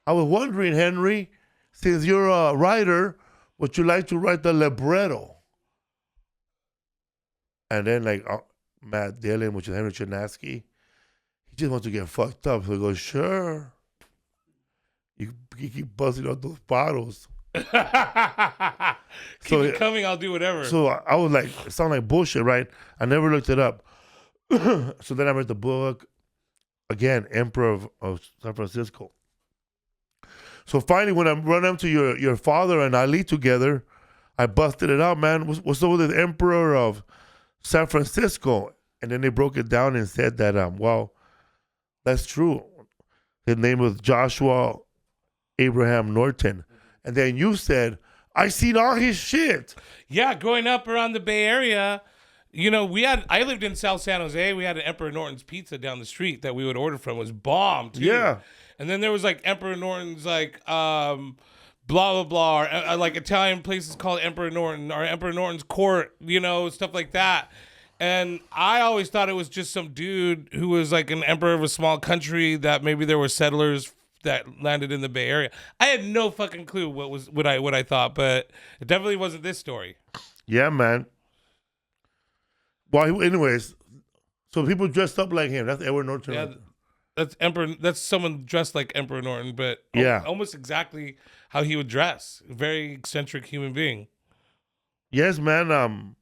S1: I was wondering, Henry, since you're a writer, would you like to write the libretto? And then, Matt Dillon, which is Henry Chinaski, he just wants to get fucked up. So he goes, sure. You keep busting out those bottles.
S2: Keep it coming, I'll do whatever.
S1: So I was like, it sounded like bullshit, right? I never looked it up. So then I read the book, again, Emperor of San Francisco. So finally, when I run up to your father and Ali together, I busted it out, man. What's up with the Emperor of San Francisco? And then they broke it down and said that, well, that's true. His name was Joshua Abraham Norton. And then you said, I seen all his shit.
S2: Yeah, growing up around the Bay Area, I lived in South San Jose. We had an Emperor Norton's pizza down the street that we would order from. It was bomb, too. Yeah. And then there was Emperor Norton's blah, blah, blah, or, Italian places called Emperor Norton or Emperor Norton's Court, stuff like that. And I always thought it was just some dude who was an emperor of a small country that maybe there were settlers that landed in the Bay Area. I had no fucking clue what I thought, but it definitely wasn't this story.
S1: Yeah, man. Well, anyways, so people dressed up like him. That's Edward Norton.
S2: Yeah, that's Emperor. That's someone dressed like Emperor Norton, but almost exactly how he would dress. A very eccentric human being.
S1: Yes, man.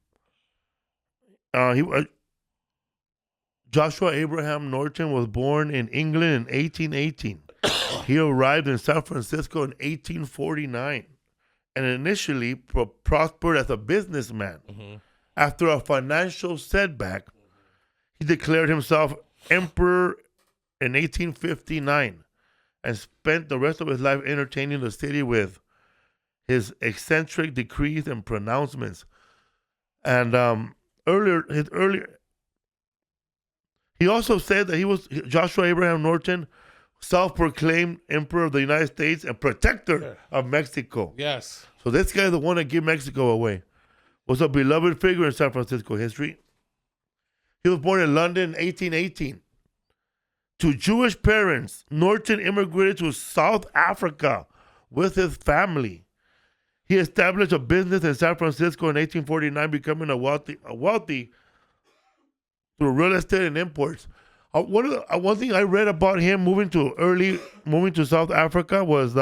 S1: Joshua Abraham Norton was born in England in 1818. He arrived in San Francisco in 1849, and initially prospered as a businessman. Mm-hmm. After a financial setback, he declared himself emperor in 1859 and spent the rest of his life entertaining the city with his eccentric decrees and pronouncements. And he also said that Joshua Abraham Norton, self-proclaimed emperor of the United States and protector of Mexico.
S2: Yes.
S1: So this guy's the one that gave Mexico away. Was a beloved figure in San Francisco history. He was born in London in 1818. To Jewish parents, Norton immigrated to South Africa with his family. He established a business in San Francisco in 1849, becoming a wealthy through real estate and imports. One thing I read about him moving to South Africa was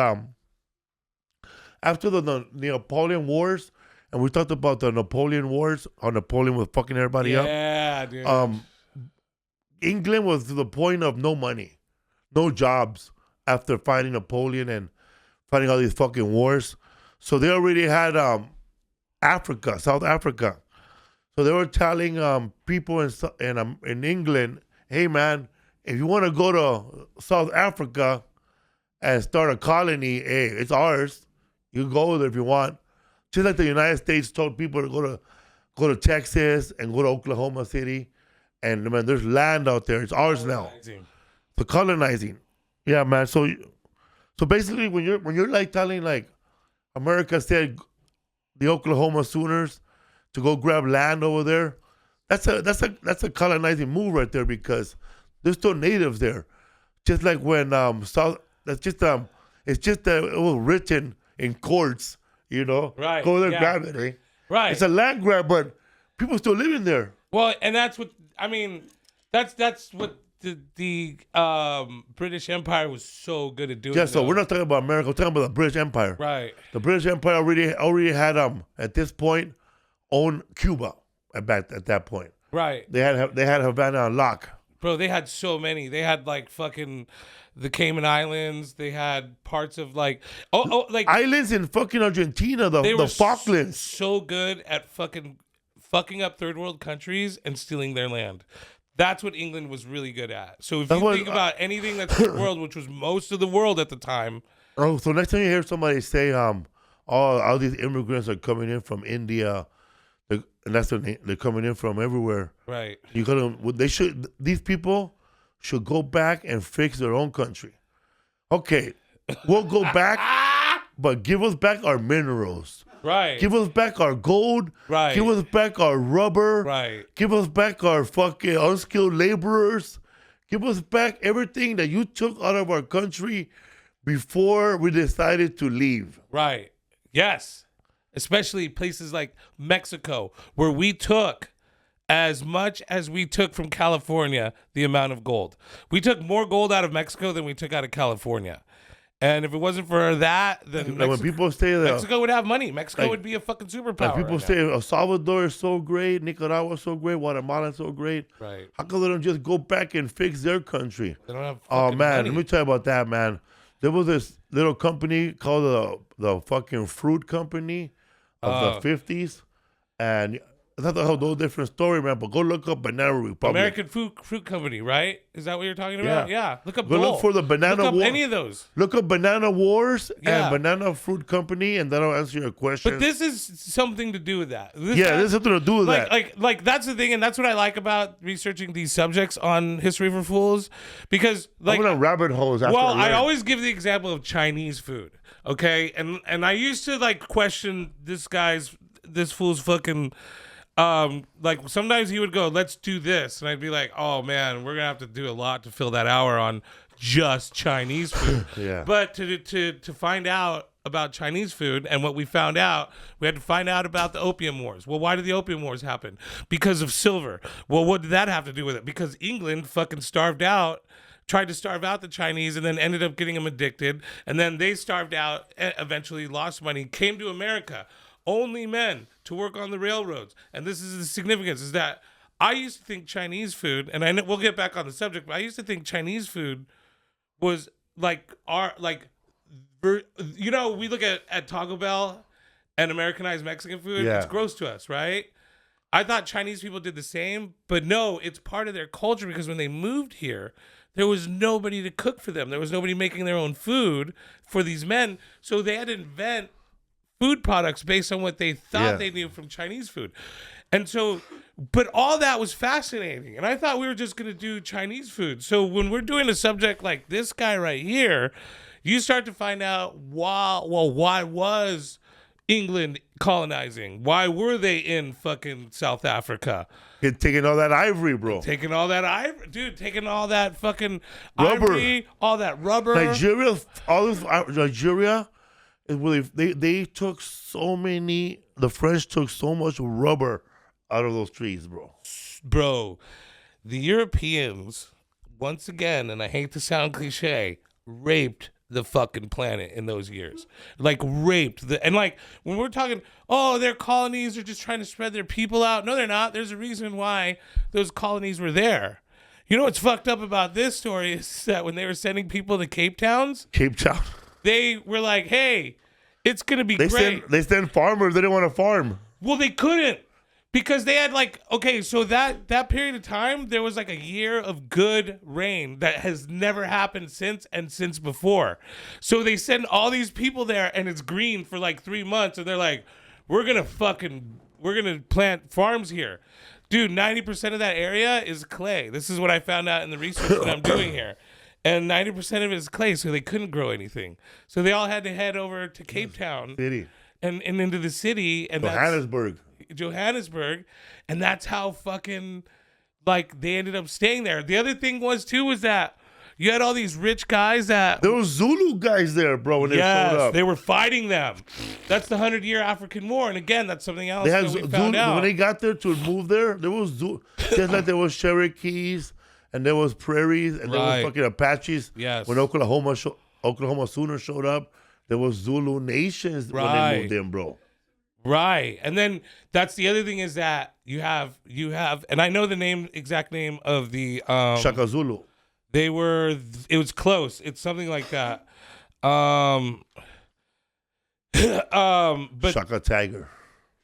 S1: after the Napoleon Wars, and we talked about the Napoleon Wars, how Napoleon was fucking everybody up.
S2: Yeah, dude.
S1: England was to the point of no money, no jobs after fighting Napoleon and fighting all these fucking wars. So they already had Africa, South Africa. So they were telling people in England, hey man, if you want to go to South Africa and start a colony, hey, it's ours. You go there if you want. Just like the United States told people to go to Texas and go to Oklahoma City. And man, there's land out there. It's ours now. So colonizing. Yeah, man. So basically when you're like telling like America said the Oklahoma Sooners to go grab land over there, that's a colonizing move right there because there's still natives there. Just like when it's just that it was written in courts, you know.
S2: Right.
S1: Go there, grab it, eh?
S2: Right.
S1: It's a land grab, but people still living there.
S2: Well, and that's what I mean. That's what the British Empire was so good at doing.
S1: Yeah. So we're not talking about America. We're talking about the British Empire.
S2: Right.
S1: The British Empire already had at this point owned Cuba at that point.
S2: Right.
S1: They had Havana on lock.
S2: Bro, they had so many. They had like fucking the Cayman Islands. They had parts of like like
S1: islands in fucking Argentina. The Falklands.
S2: So good at fucking up third world countries and stealing their land. That's what England was really good at. So if you think about anything that's the world, which was most of the world at the time.
S1: Oh, so next time you hear somebody say, all these immigrants are coming in from India, and that's what they're coming in from everywhere.
S2: Right.
S1: These people should go back and fix their own country. Okay, we'll go back, but give us back our minerals.
S2: Right.
S1: Give us back our gold.
S2: Right.
S1: Give us back our rubber.
S2: Right.
S1: Give us back our fucking unskilled laborers. Give us back everything that you took out of our country before we decided to leave.
S2: Right. Yes. Especially places like Mexico, where we took as much as we took from California, the amount of gold. We took more gold out of Mexico than we took out of California. And if it wasn't for that, then
S1: when people say that
S2: Mexico would have money. Mexico would be a fucking superpower.
S1: Like people say El Salvador is so great, Nicaragua is so great, Guatemala is so great.
S2: Right.
S1: How come they don't just go back and fix their country?
S2: They don't have
S1: man,
S2: money.
S1: let me tell you about that, man. There was this little company called the fucking fruit company of the 50s. And that's a whole different story, man. But go look up Banana Republic.
S2: American Fruit Company, right? Is that what you're talking about? Yeah. Look up.
S1: Go look for the Banana
S2: Look up
S1: War.
S2: any of those.
S1: Look up Banana Wars
S2: Yeah.
S1: and Banana Fruit Company, and that'll answer your question.
S2: But this is something to do with that.
S1: This has something to do with that.
S2: Like that's the thing, and that's what I like about researching these subjects on History for Fools, because like
S1: I'm gonna rabbit holes. After
S2: I always give the example of Chinese food, okay, and I used to like question this fool's fucking. Like sometimes he would go, let's do this, and I'd be like, oh man, we're gonna have to do a lot to fill that hour on just Chinese food.
S1: Yeah.
S2: But to find out about Chinese food, and what we found out, we had to find out about the Opium Wars. Well, why did the Opium Wars happen? Because of silver. Well, what did that have to do with it? Because England fucking tried to starve out the Chinese, and then ended up getting them addicted, and then they starved out, eventually lost money, came to America. Only men to work on the railroads. And this is the significance, is that I used to think Chinese food, and I know we'll get back on the subject, but I used to think Chinese food was we look at Taco Bell and Americanized Mexican food.
S1: Yeah.
S2: It's gross to us, right? I thought Chinese people did the same, but no, it's part of their culture, because when they moved here, there was nobody to cook for them. There was nobody making their own food for these men. So they had to invent food products based on what they thought they knew from Chinese food. And so, but all that was fascinating. And I thought we were just going to do Chinese food. So when we're doing a subject like this guy right here, you start to find out why was England colonizing? Why were they in fucking South Africa?
S1: Taking all that ivory, bro.
S2: Taking all that ivory, dude. Taking all that fucking
S1: Rubber.
S2: ivory, all that rubber.
S1: Nigeria. They took so many. The French took so much rubber out of those trees,
S2: bro. The Europeans, once again, and I hate to sound cliche, raped the fucking planet in those years. Like raped and like when we're talking, oh, their colonies are just trying to spread their people out. No, they're not. There's a reason why those colonies were there. You know what's fucked up about this story is that when they were sending people to Cape Town, they were like, hey, it's gonna be great.
S1: They send farmers. They didn't want to farm.
S2: Well, they couldn't. Because they had like, okay, so that period of time, there was like a year of good rain that has never happened since and since before. So they send all these people there and it's green for like 3 months and they're like, we're going to plant farms here. Dude, 90% of that area is clay. This is what I found out in the research that I'm doing here. And 90% of it is clay, so they couldn't grow anything. So they all had to head over to Cape Town and into the city. And Johannesburg, and that's how fucking like they ended up staying there. The other thing was that you had all these rich guys there
S1: were Zulu guys there, bro, when they showed up.
S2: They were fighting them. That's the 100-year African War, and again, that's something else that we found out.
S1: When they got there to move there was Zulu, just like there was Cherokees and there was prairies and there was fucking Apaches.
S2: Yes.
S1: When Oklahoma Sooners showed up, there was Zulu nations when they moved in, bro.
S2: Right. And then that's the other thing is that you have, and I know the exact name of the
S1: Shaka Zulu.
S2: It was close. It's something like that. But
S1: Shaka Tiger.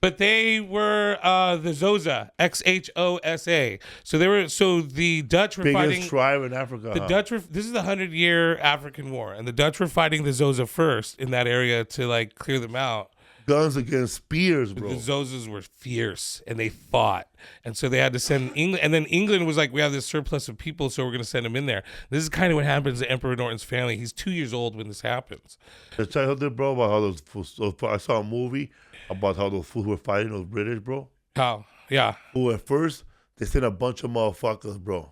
S2: But they were the Xhosa, Xhosa. So the Dutch were fighting.
S1: Biggest tribe in Africa.
S2: The Dutch this is the 100-year African War, and the Dutch were fighting the Xhosa first in that area to like clear them out.
S1: Guns against spears, bro.
S2: The Xhosas were fierce, and they fought. And so they had to send England. And then England was like, we have this surplus of people, so we're going to send them in there. This is kind of what happens to Emperor Norton's family. He's 2 years old when this happens.
S1: I tell you, bro, about how those fools, I saw a movie about how those fools were fighting those British, bro.
S2: How? Yeah.
S1: Who at first, they sent a bunch of motherfuckers, bro.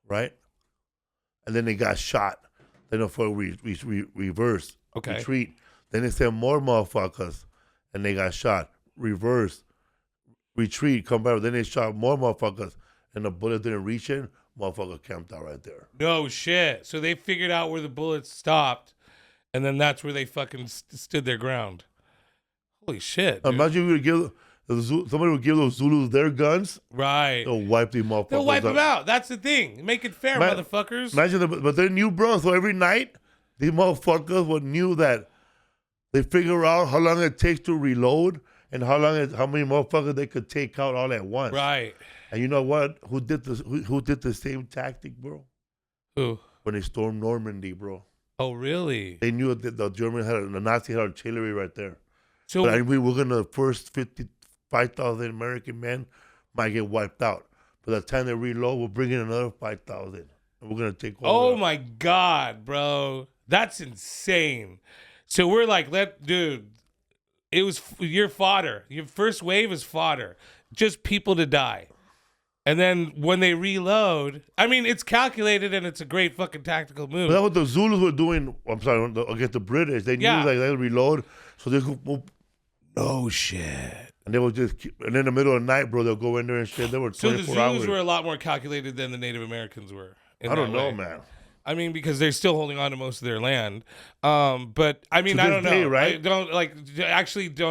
S1: Right? And then they got shot. Then for reverse.
S2: Okay.
S1: Retreat. Then they sent more motherfuckers. And they got shot, reverse, retreat, come back. Then they shot more motherfuckers, and the bullet didn't reach in. Motherfucker camped out right there.
S2: No shit. So they figured out where the bullets stopped, and then that's where they fucking stood their ground. Holy shit! Dude.
S1: Imagine somebody would give those Zulus their guns.
S2: Right.
S1: They'll wipe these motherfuckers.
S2: They'll wipe them out. That's the thing. Make it fair, motherfuckers.
S1: Imagine, but they knew, bro. So every night, these motherfuckers knew that. They figure out how long it takes to reload and how many motherfuckers they could take out all at once.
S2: Right.
S1: And you know what? Who did this? Who did the same tactic, bro?
S2: Who?
S1: When they stormed Normandy, bro.
S2: Oh, really?
S1: They knew that the Nazi had artillery right there.
S2: So
S1: we were gonna first 5,000 American men might get wiped out. By the time they reload, we'll bring in another 5,000, and we're gonna take over.
S2: Oh my God, bro, that's insane. So we're like, dude, it was your fodder. Your first wave is fodder. Just people to die. And then when they reload, I mean, it's calculated and it's a great fucking tactical move.
S1: But that's what the Zulus were doing, I'm sorry, against the British. They knew like they would reload, so they could move.
S2: No shit.
S1: And they would just and in the middle of the night, bro, they'll go in there and shit. They were 24 hours.
S2: So the Zulus were a lot more calculated than the Native Americans were.
S1: I don't know, man.
S2: I mean, because they're still holding on to most of their land. But I mean, I don't know.
S1: Right?
S2: Don't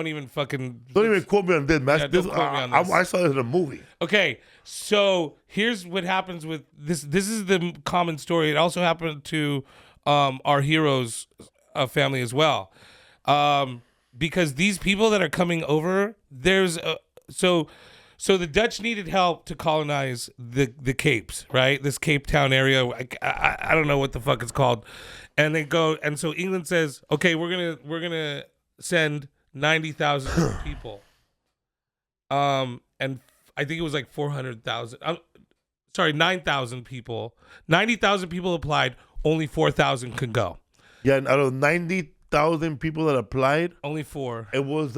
S2: even fucking.
S1: Don't even quote me on this, man.
S2: Yeah, don't quote me on this.
S1: I saw this in a movie.
S2: Okay, so here's what happens with this. This is the common story. It also happened to our hero's family as well. Because these people that are coming over, So the Dutch needed help to colonize the Capes, right? This Cape Town area. I don't know what the fuck it's called. And they go, and so England says, okay, we're gonna send 90,000 people. And I think it was like 400,000. 9,000 people. 90,000 people applied. Only 4,000 could go.
S1: Yeah, and out of 90,000 people that applied,
S2: only 4.
S1: It was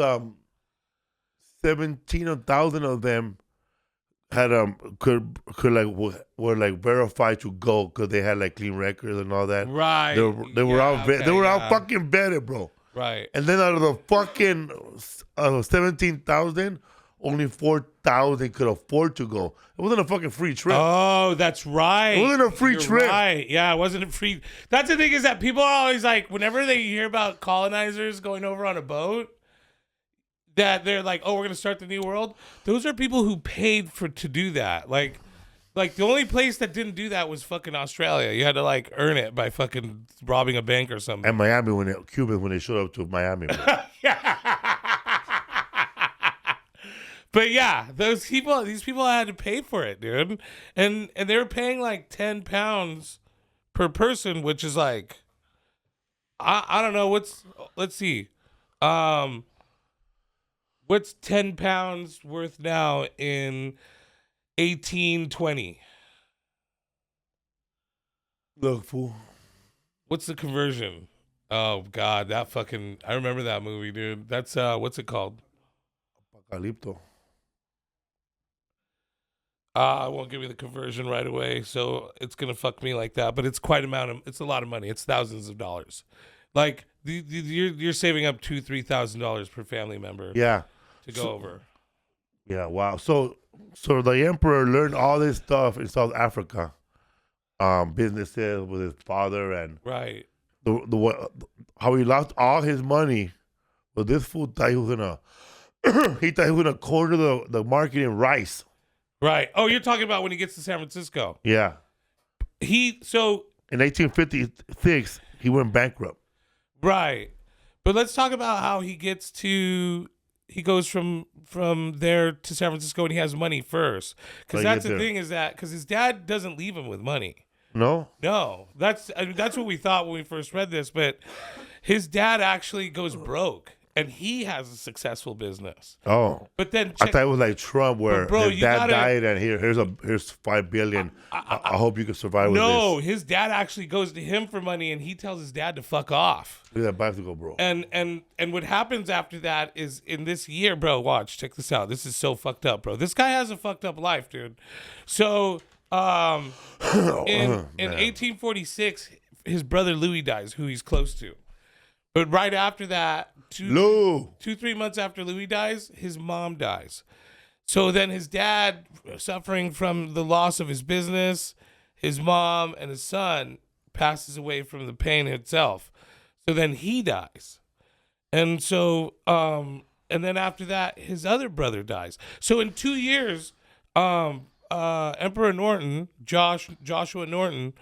S1: 17,000 of them had were verified to go because they had like clean records and all that.
S2: Right.
S1: They were out fucking vetted, bro.
S2: Right.
S1: And then out of the fucking 17,000, only 4,000 could afford to go. It wasn't a fucking free trip.
S2: Oh, that's right.
S1: It wasn't a free
S2: You're
S1: trip.
S2: Right. Yeah, it wasn't a free. That's the thing is that people are always like, whenever they hear about colonizers going over on a boat, that they're like, oh, we're going to start the new world. Those are people who paid to do that. Like the only place that didn't do that was fucking Australia. You had to like earn it by fucking robbing a bank or something.
S1: And Miami, Cubans, when they showed up to Miami.
S2: But yeah, these people had to pay for it, dude. And they were paying like £10 per person, which is like, I don't know, let's see. What's £10 worth now in 1820?
S1: Look, fool.
S2: What's the conversion? Oh God, I remember that movie, dude. That's what's it called?
S1: Apocalypto.
S2: I won't give you the conversion right away, so it's gonna fuck me like that. But it's it's a lot of money. It's thousands of dollars. Like you're saving up $2,000-3,000 per family member.
S1: Yeah.
S2: To go over.
S1: Yeah. Wow. So the emperor learned all this stuff in South Africa, businesses with his father and
S2: right.
S1: How he lost all his money. But this fool thought he was gonna corner the market in rice.
S2: Right. Oh, you're talking about when he gets to San Francisco.
S1: Yeah.
S2: In
S1: 1856, he went bankrupt.
S2: Right. But let's talk about how he goes from there to San Francisco and he has money first. Because that's the thing is that, because his dad doesn't leave him with money.
S1: No?
S2: No. That's what we thought when we first read this, but his dad actually goes broke. And he has a successful business.
S1: Oh,
S2: but then
S1: I thought it was like Trump, where his dad died, and here's $5 billion. I hope you can survive with this.
S2: No, his dad actually goes to him for money, and he tells his dad to fuck off.
S1: Look at that bicycle, bro.
S2: And what happens after that is in this year, bro. Watch, check this out. This is so fucked up, bro. This guy has a fucked up life, dude. So, in 1846, his brother Louis dies, who he's close to. But right after that, 2-3 months after Louis dies, his mom dies. So then his dad, suffering from the loss of his business, his mom, and his son, passes away from the pain itself. So then he dies. And so, and then after that, his other brother dies. So in 2 years, Emperor Norton, Joshua Norton,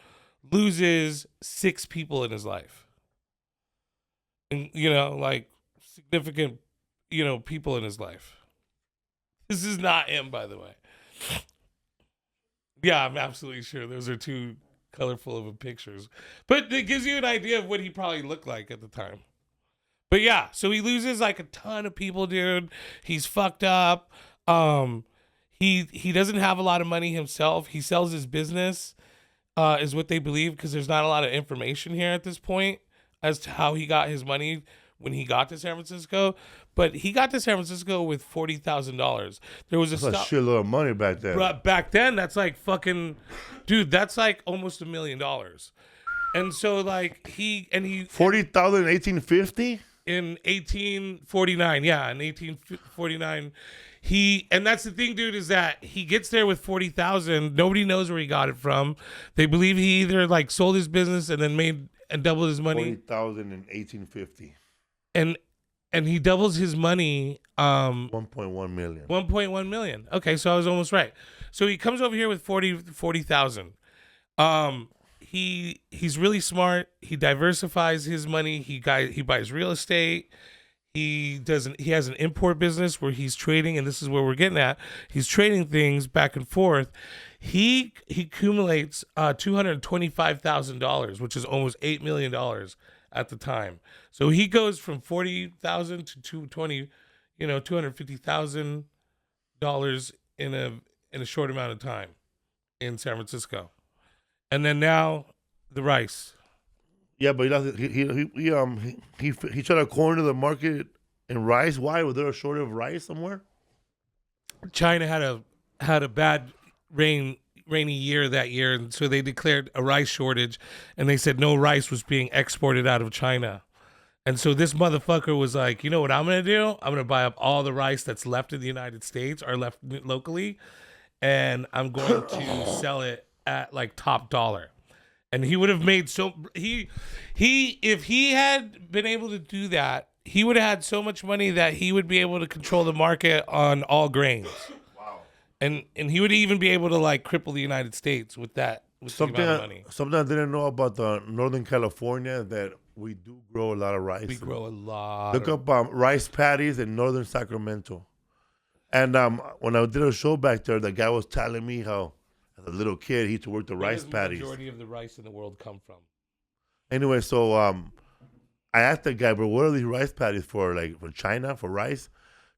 S2: loses 6 people in his life. And, like significant, people in his life. This is not him, by the way. Yeah, I'm absolutely sure those are too colorful of pictures. But it gives you an idea of what he probably looked like at the time. But yeah, so he loses like a ton of people, dude. He's fucked up. He doesn't have a lot of money himself. He sells his business, is what they believe, because there's not a lot of information here at this point as to how he got his money when he got to San Francisco. But he got to San Francisco with $40,000. There was
S1: that's a shitload of money back then.
S2: Back then, that's like fucking, dude, that's like almost $1 million. And so like he
S1: 40,000 in 1850?
S2: In 1849, yeah, in 1849. And that's the thing, dude, is that he gets there with 40,000. Nobody knows where he got it from. They believe he either like sold his business and then made and doubled his money.
S1: 40,000 in 1850.
S2: And he doubles his money.
S1: 1.1 million.
S2: 1.1 million. Okay, so I was almost right. So he comes over here with 40,000. He's really smart. He diversifies his money. He buys real estate. He has an import business where he's trading, and this is where we're getting at. He's trading things back and forth. He accumulates $225,000, which is almost $8 million at the time. So he goes from 40,000 to $250,000 in a short amount of time in San Francisco. And then now the rice.
S1: Yeah, but he tried to corner the market in rice. Why? Was there a shortage of rice somewhere?
S2: China had a bad rainy year that year, and so they declared a rice shortage, and they said no rice was being exported out of China. And so this motherfucker was like, you know what I'm going to do? I'm going to buy up all the rice that's left in the United States or left locally, and I'm going to sell it at like top dollar. And he would have made if he had been able to do that, he would have had so much money that he would be able to control the market on all grains. Wow. And he would even be able to like cripple the United States with that. With the amount of money.
S1: Something I didn't know about Northern California, that we do grow a lot of rice.
S2: We grow a lot.
S1: Look up rice paddies in Northern Sacramento. And when I did a show back there, the guy was telling me how, as a little kid, he used to work the rice paddies.
S2: The majority of the rice in the world come from.
S1: Anyway, so I asked the guy, bro, what are these rice paddies for? Like for China, for rice?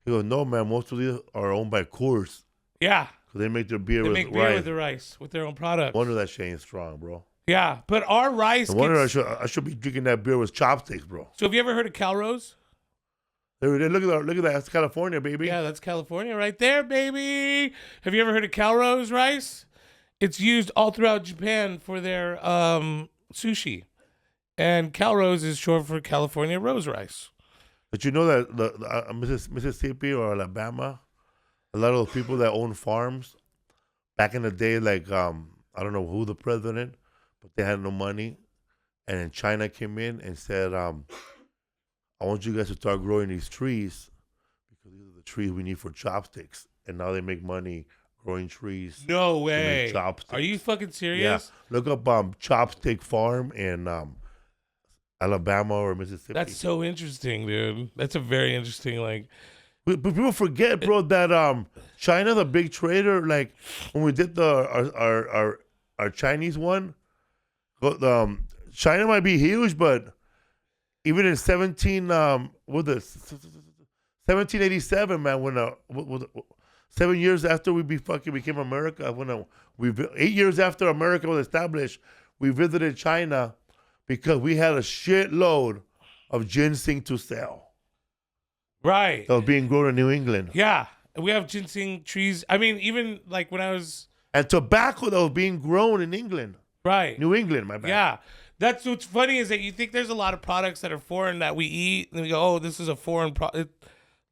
S1: He goes, no, man, most of these are owned by Coors.
S2: Yeah.
S1: Because they make their beer with rice.
S2: They make beer with the rice, with their own product.
S1: Wonder that shit ain't strong, bro.
S2: Yeah, but our rice.
S1: I wonder I should be drinking that beer with chopsticks, bro.
S2: So have you ever heard of Calrose?
S1: Look at that. That's California, baby.
S2: Yeah, that's California right there, baby. Have you ever heard of Calrose rice? It's used all throughout Japan for their sushi. And Calrose is short for California rose rice.
S1: But you know that the Mississippi or Alabama, a lot of those people that own farms, back in the day, like, I don't know who the president, but they had no money. And then China came in and said, I want you guys to start growing these trees because these are the trees we need for chopsticks. And now they make money growing trees.
S2: No way. Are you fucking serious?
S1: Yeah. Look up Chopstick Farm in Alabama or Mississippi.
S2: That's so interesting, dude. That's a very interesting, like.
S1: But people forget, bro, that China's a big trader. Like when we did our Chinese one, China might be huge, but even in 1787, man, when 7 years after we became America, 8 years after America was established, we visited China because we had a shitload of ginseng to sell.
S2: Right.
S1: That was being grown in New England.
S2: Yeah. We have ginseng trees. I mean, even like when I was...
S1: And tobacco that was being grown in England.
S2: Right.
S1: New England, my bad.
S2: Yeah. That's what's funny is that you think there's a lot of products that are foreign that we eat, and we go, oh, this is a foreign product.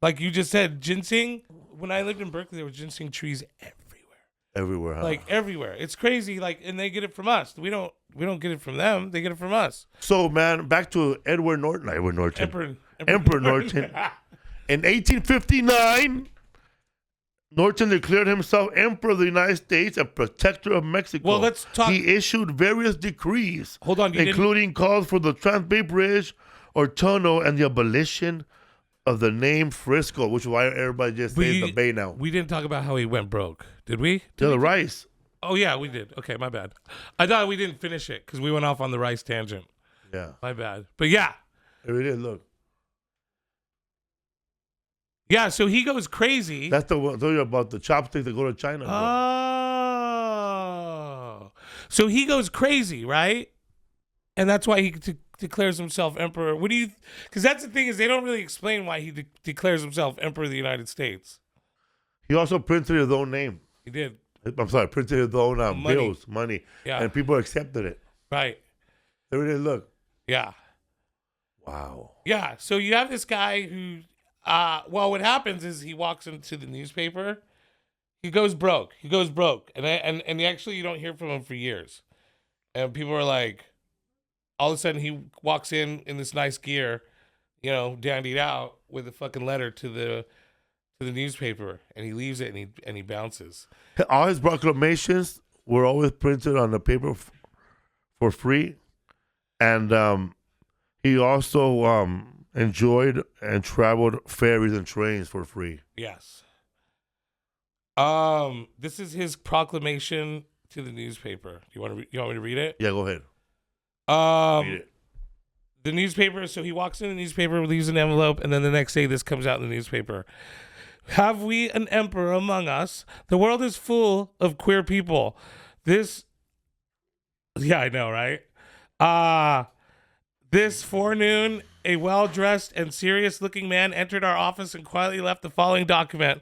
S2: Like you just said, ginseng. When I lived in Berkeley, there were ginseng trees everywhere.
S1: Everywhere, huh?
S2: Like everywhere. It's crazy. Like, and they get it from us. We don't get it from them. They get it from us.
S1: So, man, back to Emperor Norton.
S2: Emperor
S1: Norton. In 1859, Norton declared himself Emperor of the United States and Protector of Mexico.
S2: Well, let's talk.
S1: He issued various decrees,
S2: hold on,
S1: including calls for the transbay bridge or tunnel and the abolition of the name Frisco, which is why everybody just says the bay now.
S2: We didn't talk about how he went broke, did we?
S1: The rice.
S2: Oh, yeah, we did. Okay, my bad. I thought we didn't finish it because we went off on the rice tangent.
S1: Yeah.
S2: My bad. But yeah.
S1: Here it is, look.
S2: Yeah, so he goes crazy.
S1: That's the one I told you about the chopsticks that go to China.
S2: Oh. So he goes crazy, right? And that's why he declares himself emperor. What do you... Because that's the thing is they don't really explain why he declares himself emperor of the United States.
S1: He also printed his own name.
S2: He did.
S1: I'm sorry, printed his own bills, money.
S2: Yeah.
S1: And people accepted it.
S2: Right.
S1: There it is, look.
S2: Yeah.
S1: Wow.
S2: Yeah, so you have this guy who... well, what happens is he walks into the newspaper. He goes broke. And actually you don't hear from him for years. And people are like, all of a sudden he walks in this nice gear, you know, dandied out with a fucking letter to the newspaper, and he leaves it and he bounces.
S1: All his proclamations were always printed on the paper for free, and he also enjoyed and traveled ferries and trains for free.
S2: Yes. This is his proclamation to the newspaper. You want me to read it?
S1: Yeah, go ahead.
S2: Read it. The newspaper. So he walks in the newspaper, leaves an envelope, and then the next day this comes out in the newspaper. Have we an emperor among us? The world is full of queer people. Yeah, I know, right? This forenoon, a well-dressed and serious-looking man entered our office and quietly left the following document,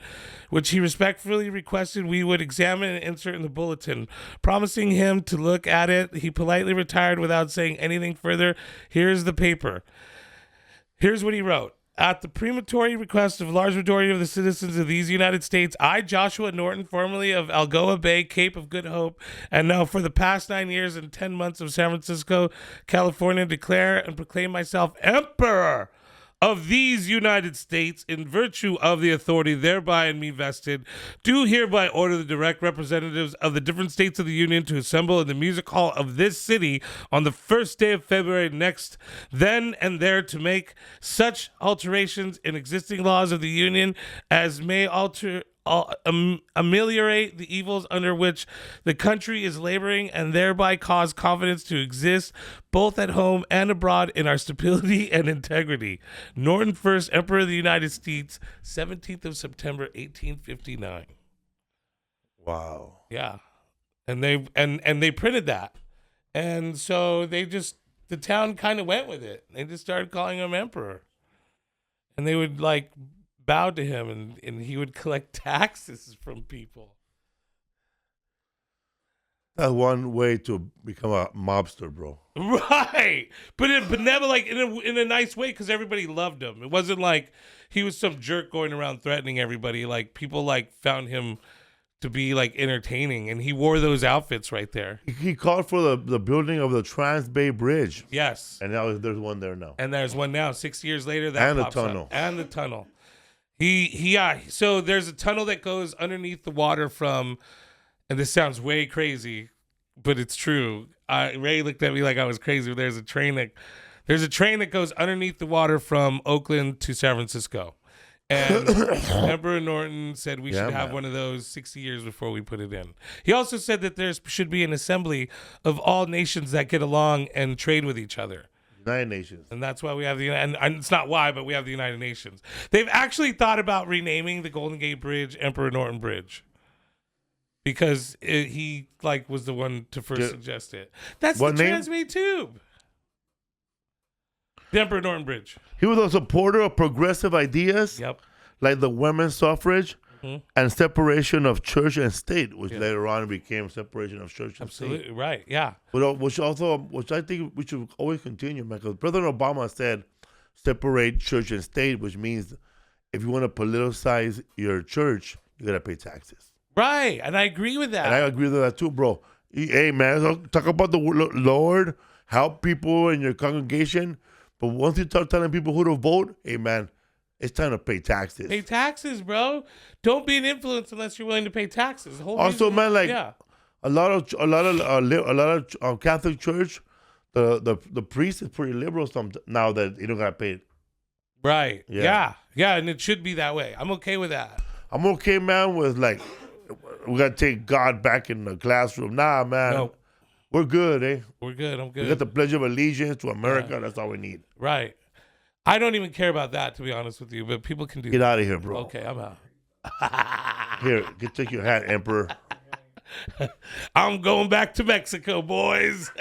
S2: which he respectfully requested we would examine and insert in the bulletin. Promising him to look at it, he politely retired without saying anything further. Here's the paper. Here's what he wrote. At the premonitory request of a large majority of the citizens of these United States, I, Joshua Norton, formerly of Algoa Bay, Cape of Good Hope, and now for the past 9 years and 10 months of San Francisco, California, declare and proclaim myself Emperor of these United States in virtue of the authority thereby in me vested, do hereby order the direct representatives of the different states of the Union to assemble in the music hall of this city on the first day of February next, then and there to make such alterations in existing laws of the Union as may ameliorate the evils under which the country is laboring and thereby cause confidence to exist both at home and abroad in our stability and integrity. Norton I, Emperor of the United States, 17th of September, 1859.
S1: Wow.
S2: Yeah. And they printed that. And so the town kind of went with it. They just started calling him Emperor. And they would bow to him, and he would collect taxes from people.
S1: That's one way to become a mobster, bro.
S2: Right. But never in a nice way, because everybody loved him. It wasn't like he was some jerk going around threatening everybody. Like, people found him to be entertaining, and he wore those outfits right there.
S1: He called for the building of the Transbay Bridge.
S2: Yes.
S1: And now there's one there now.
S2: And there's one now. 6 years later,
S1: and the tunnel.
S2: And the tunnel. So there's a tunnel that goes underneath the water from, and this sounds way crazy, but it's true. Ray looked at me like I was crazy. There's a train that goes underneath the water from Oakland to San Francisco. And Emperor Norton said we should have one of those 60 years before we put it in. He also said that there should be an assembly of all nations that get along and trade with each other.
S1: United Nations.
S2: And that's why we have and it's not why, but we have the United Nations. They've actually thought about renaming the Golden Gate Bridge Emperor Norton Bridge. Because he was the one to first suggest it. That's the transbay tube. The Emperor Norton Bridge.
S1: He was a supporter of progressive ideas.
S2: Yep.
S1: Like the women's suffrage and separation of church and state, which later on became separation of church and state.
S2: Absolutely right. Yeah.
S1: Which I think we should always continue, man. Because President Obama said, separate church and state, which means if you want to politicize your church, you gotta pay taxes.
S2: Right, and I agree with that.
S1: And I agree with that too, bro. Hey, man, talk about the Lord, help people in your congregation, but once you start telling people who to vote, hey, man, it's time to pay taxes.
S2: Pay taxes, bro. Don't be an influence unless you're willing to pay taxes.
S1: Also, man, a lot of Catholic Church, the priest is pretty liberal now that you don't gotta pay it.
S2: Right. Yeah, and it should be that way. I'm okay with that.
S1: I'm okay, man, with we gotta take God back in the classroom. Nah, man.
S2: Nope.
S1: We're good, eh?
S2: We're good. I'm good.
S1: We got the Pledge of Allegiance to America. Yeah. That's all we need.
S2: Right. I don't even care about that, to be honest with you, but people can do that.
S1: Get out of here, bro.
S2: Okay, I'm out.
S1: Here, take your hat, Emperor.
S2: I'm going back to Mexico, boys.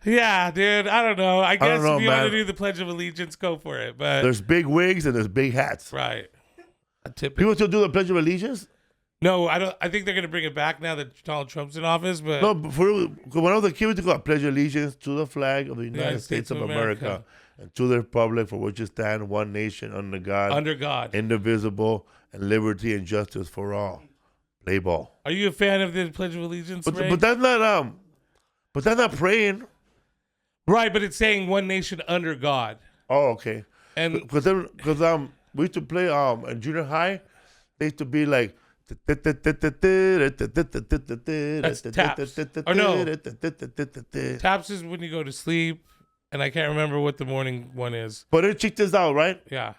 S2: Yeah, dude. I don't know. I guess if you want to do the Pledge of Allegiance, go for it. But
S1: there's big wigs and there's big hats.
S2: Right.
S1: People still do the Pledge of Allegiance?
S2: No, I don't. I think they're going to bring it back now that Donald Trump's in office. But
S1: no, when I was a kid, we used to pledge allegiance to the flag of the United States of America and to the republic for which it stands, one nation under God, indivisible, and liberty and justice for all. Play ball.
S2: Are you a fan of the Pledge of Allegiance?
S1: But that's not praying.
S2: Right, but it's saying one nation under God.
S1: Oh, okay.
S2: And
S1: because we used to play in junior high. They used to be like. That's
S2: taps. Or no. Taps is when you go to sleep, and I can't remember what the morning one is.
S1: But check this out, right?
S2: Yeah.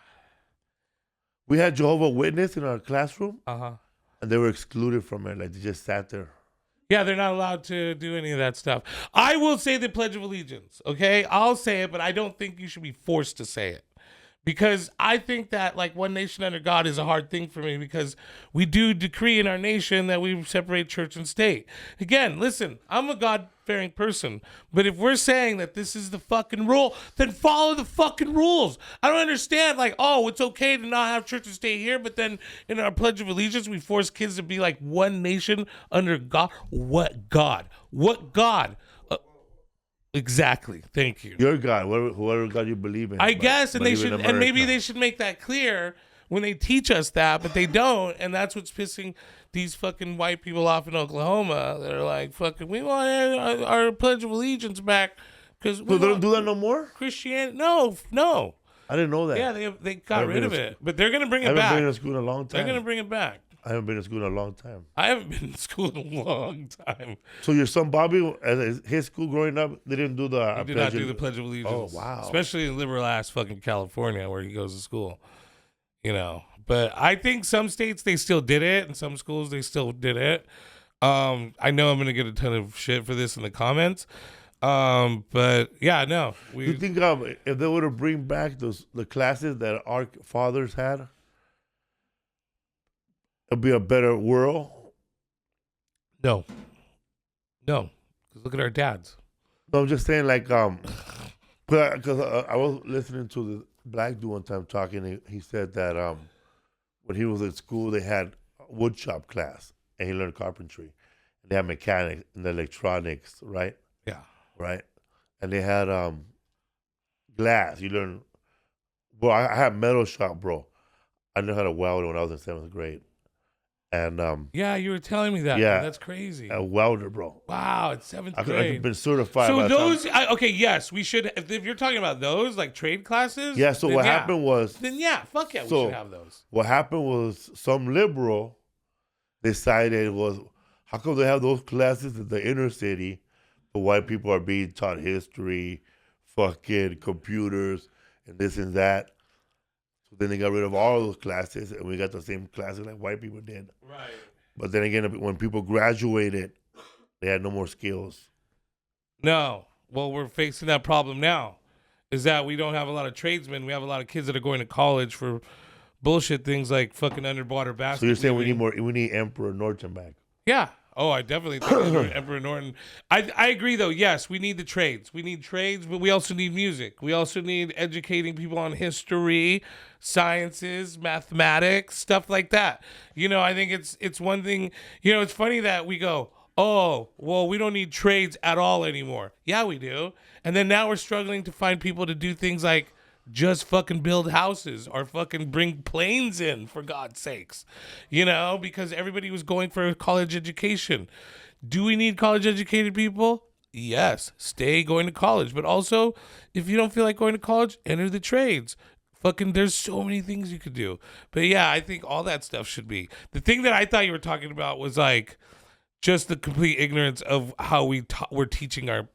S1: We had Jehovah's Witness in our classroom.
S2: Uh-huh.
S1: And they were excluded from it. Like, they just sat there.
S2: Yeah, they're not allowed to do any of that stuff. I will say the Pledge of Allegiance, okay? I'll say it, but I don't think you should be forced to say it. Because I think that one nation under God is a hard thing for me because we do decree in our nation that we separate church and state. Again, listen, I'm a God-fearing person, but if we're saying that this is the fucking rule, then follow the fucking rules. I don't understand it's okay to not have church and state here, but then in our Pledge of Allegiance, we force kids to be one nation under God. What God? What God? Exactly. Thank you.
S1: Your God, whoever God you believe in.
S2: I guess, and they
S1: believe in
S2: should, and maybe
S1: America.
S2: they should make that clear when they teach us that, but they don't, and that's what's pissing these fucking white people off in Oklahoma. They're like, fucking, we want our Pledge of Allegiance back because
S1: So they don't do that no more?
S2: Christianity. No.
S1: I didn't know that.
S2: Yeah, they got rid of it, but they're gonna bring
S1: I
S2: it
S1: haven't
S2: back.
S1: been to school in a long time.
S2: They're gonna bring it back.
S1: I haven't been to school in a long time.
S2: I haven't been in school in a long time.
S1: So your son Bobby, at his school growing up, they didn't do the.
S2: He did not do the Pledge of Allegiance.
S1: Oh wow!
S2: Especially in liberal ass fucking California where he goes to school. You know, but I think some states they still did it, and some schools they still did it. I know I'm gonna get a ton of shit for this in the comments. But yeah, no.
S1: You think if they were to bring back the classes that our fathers had, it'd be a better world?
S2: No. Because look at our dads.
S1: No, I'm just saying, like, because I was listening to the black dude one time talking. He said that when he was at school, they had a wood shop class, and he learned carpentry. And they had mechanics and electronics, right?
S2: Yeah.
S1: Right? And they had glass. You learn. Bro, I had metal shop, bro. I knew how to weld when I was in 7th grade. And
S2: yeah, you were telling me that.
S1: Yeah,
S2: man. That's crazy.
S1: a welder, bro.
S2: Wow, it's 7th
S1: I
S2: grade.
S1: have been certified.
S2: So
S1: by the
S2: those,
S1: time.
S2: okay, yes, we should. If you're talking about those, like trade classes.
S1: Yeah. So what happened was.
S2: Then yeah, fuck yeah, we
S1: So
S2: should have those.
S1: What happened was some liberal decided was how come they have those classes in the inner city, but white people are being taught history, fucking computers, and this and that. So then they got rid of all those classes, and we got the same classes like white people did.
S2: Right.
S1: But then again, when people graduated, they had no more skills.
S2: No. Well, we're facing that problem now. Is that we don't have a lot of tradesmen. We have a lot of kids that are going to college for bullshit things like fucking underwater basketball.
S1: So you're saying we need Emperor Norton back?
S2: Yeah. Oh, I definitely think Emperor Norton. I agree, though. Yes, we need the trades. We need trades, but we also need music. We also need educating people on history, sciences, mathematics, stuff like that. You know, I think it's one thing. You know, it's funny that we go, oh, well, we don't need trades at all anymore. Yeah, we do. And then now we're struggling to find people to do things like just fucking build houses or fucking bring planes in, for God's sakes, you know, because everybody was going for a college education. Do we need college educated people? Yes, stay going to college. But also, if you don't feel like going to college, enter the trades. Fucking, there's so many things you could do. But yeah, I think all that stuff should be. The thing that I thought you were talking about was like just the complete ignorance of how we're teaching our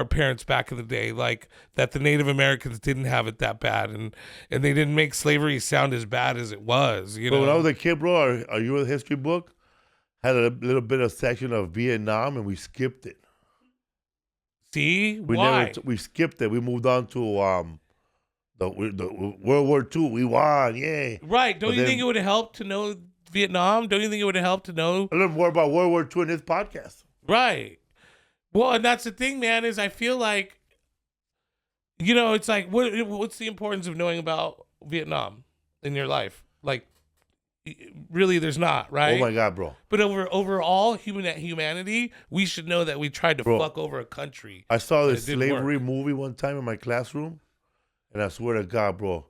S2: parents back in the day, like that the Native Americans didn't have it that bad, and they didn't make slavery sound as bad as it was. You know,
S1: when I was a kid, bro, our U.S. history book had a little bit of section of Vietnam, and we skipped it.
S2: See, why?
S1: We skipped it. We moved on to the World War II. We won, yay!
S2: Right? Don't you think it would have helped to know Vietnam? Don't you think it would have helped to know
S1: a little more about World War II in this podcast?
S2: Right. Well, and that's the thing, man, is I feel like, you know, it's like, what's the importance of knowing about Vietnam in your life? Like, really, there's not, right?
S1: Oh, my God, bro.
S2: But overall, humanity, we should know that we tried to fuck over a country.
S1: I saw this slavery movie one time in my classroom, and I swear to God, bro,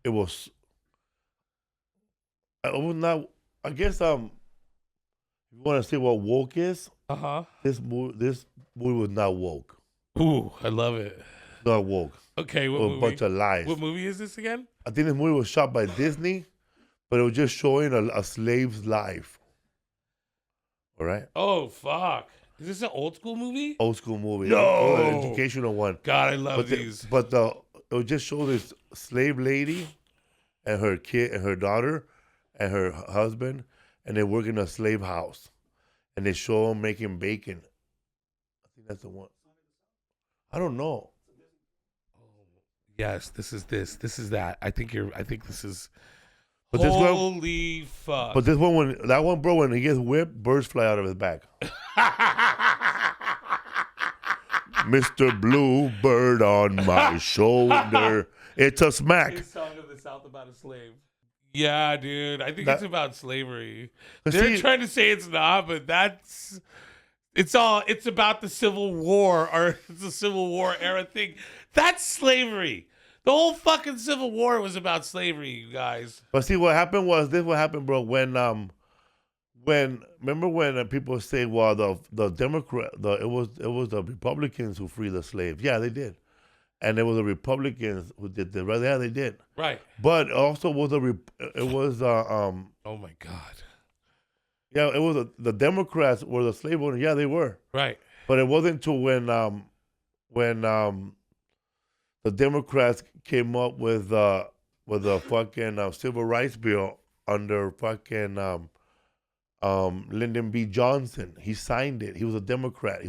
S1: it was not, I guess, if you want to say what woke is, this movie was not woke.
S2: Ooh, I love it.
S1: Not woke.
S2: Okay, what movie?
S1: A bunch of lies.
S2: What movie is this again?
S1: I think this movie was shot by Disney, but it was just showing a slave's life. All right?
S2: Oh, fuck. Is this an old school movie?
S1: Old school movie.
S2: No.
S1: An educational one.
S2: God, I love these.
S1: But it would just show this slave lady and her kid and her daughter and her husband, and they work in a slave house. And they show them making bacon. I think that's the one. I don't know.
S2: Yes, this is this. This is that. I think this is.
S1: But
S2: holy fuck!
S1: But this one, bro, when he gets whipped, birds fly out of his back. Mr. Bluebird on my shoulder. It's a smack.
S2: His song of the South about a slave. Yeah, dude. I think it's about slavery. They're trying to say it's not, but It's about the Civil War, or it's a Civil War era thing. That's slavery. The whole fucking Civil War was about slavery, you guys.
S1: But see, what happened was this. What happened, bro? When remember when people say, well, the Democrat, it was the Republicans who freed the slaves. Yeah, they did, and it was the Republicans who did the right. Yeah, they did.
S2: Right.
S1: But also was oh
S2: my God.
S1: Yeah, it was the Democrats were the slave owners. Yeah, they were.
S2: Right.
S1: But it wasn't until when the Democrats came up with the fucking civil rights bill under fucking Lyndon B. Johnson. He signed it. He was a Democrat.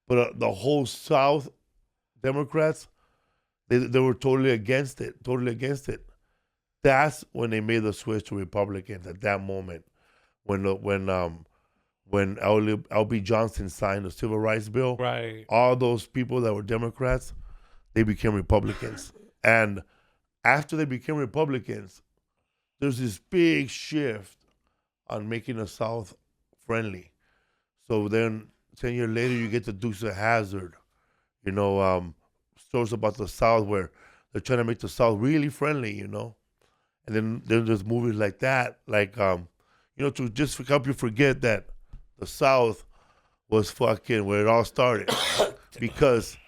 S1: But the whole South Democrats, they were totally against it. That's when they made the switch to Republicans at that moment. When L.B. Johnson signed the civil rights bill,
S2: right,
S1: all those people that were Democrats, they became Republicans. And after they became Republicans, there's this big shift on making the South friendly. So then 10 years later, you get the Dukes of Hazzard, stories about the South where they're trying to make the South really friendly, And then there's movies like that, to just help you forget that the South was fucking where it all started. Because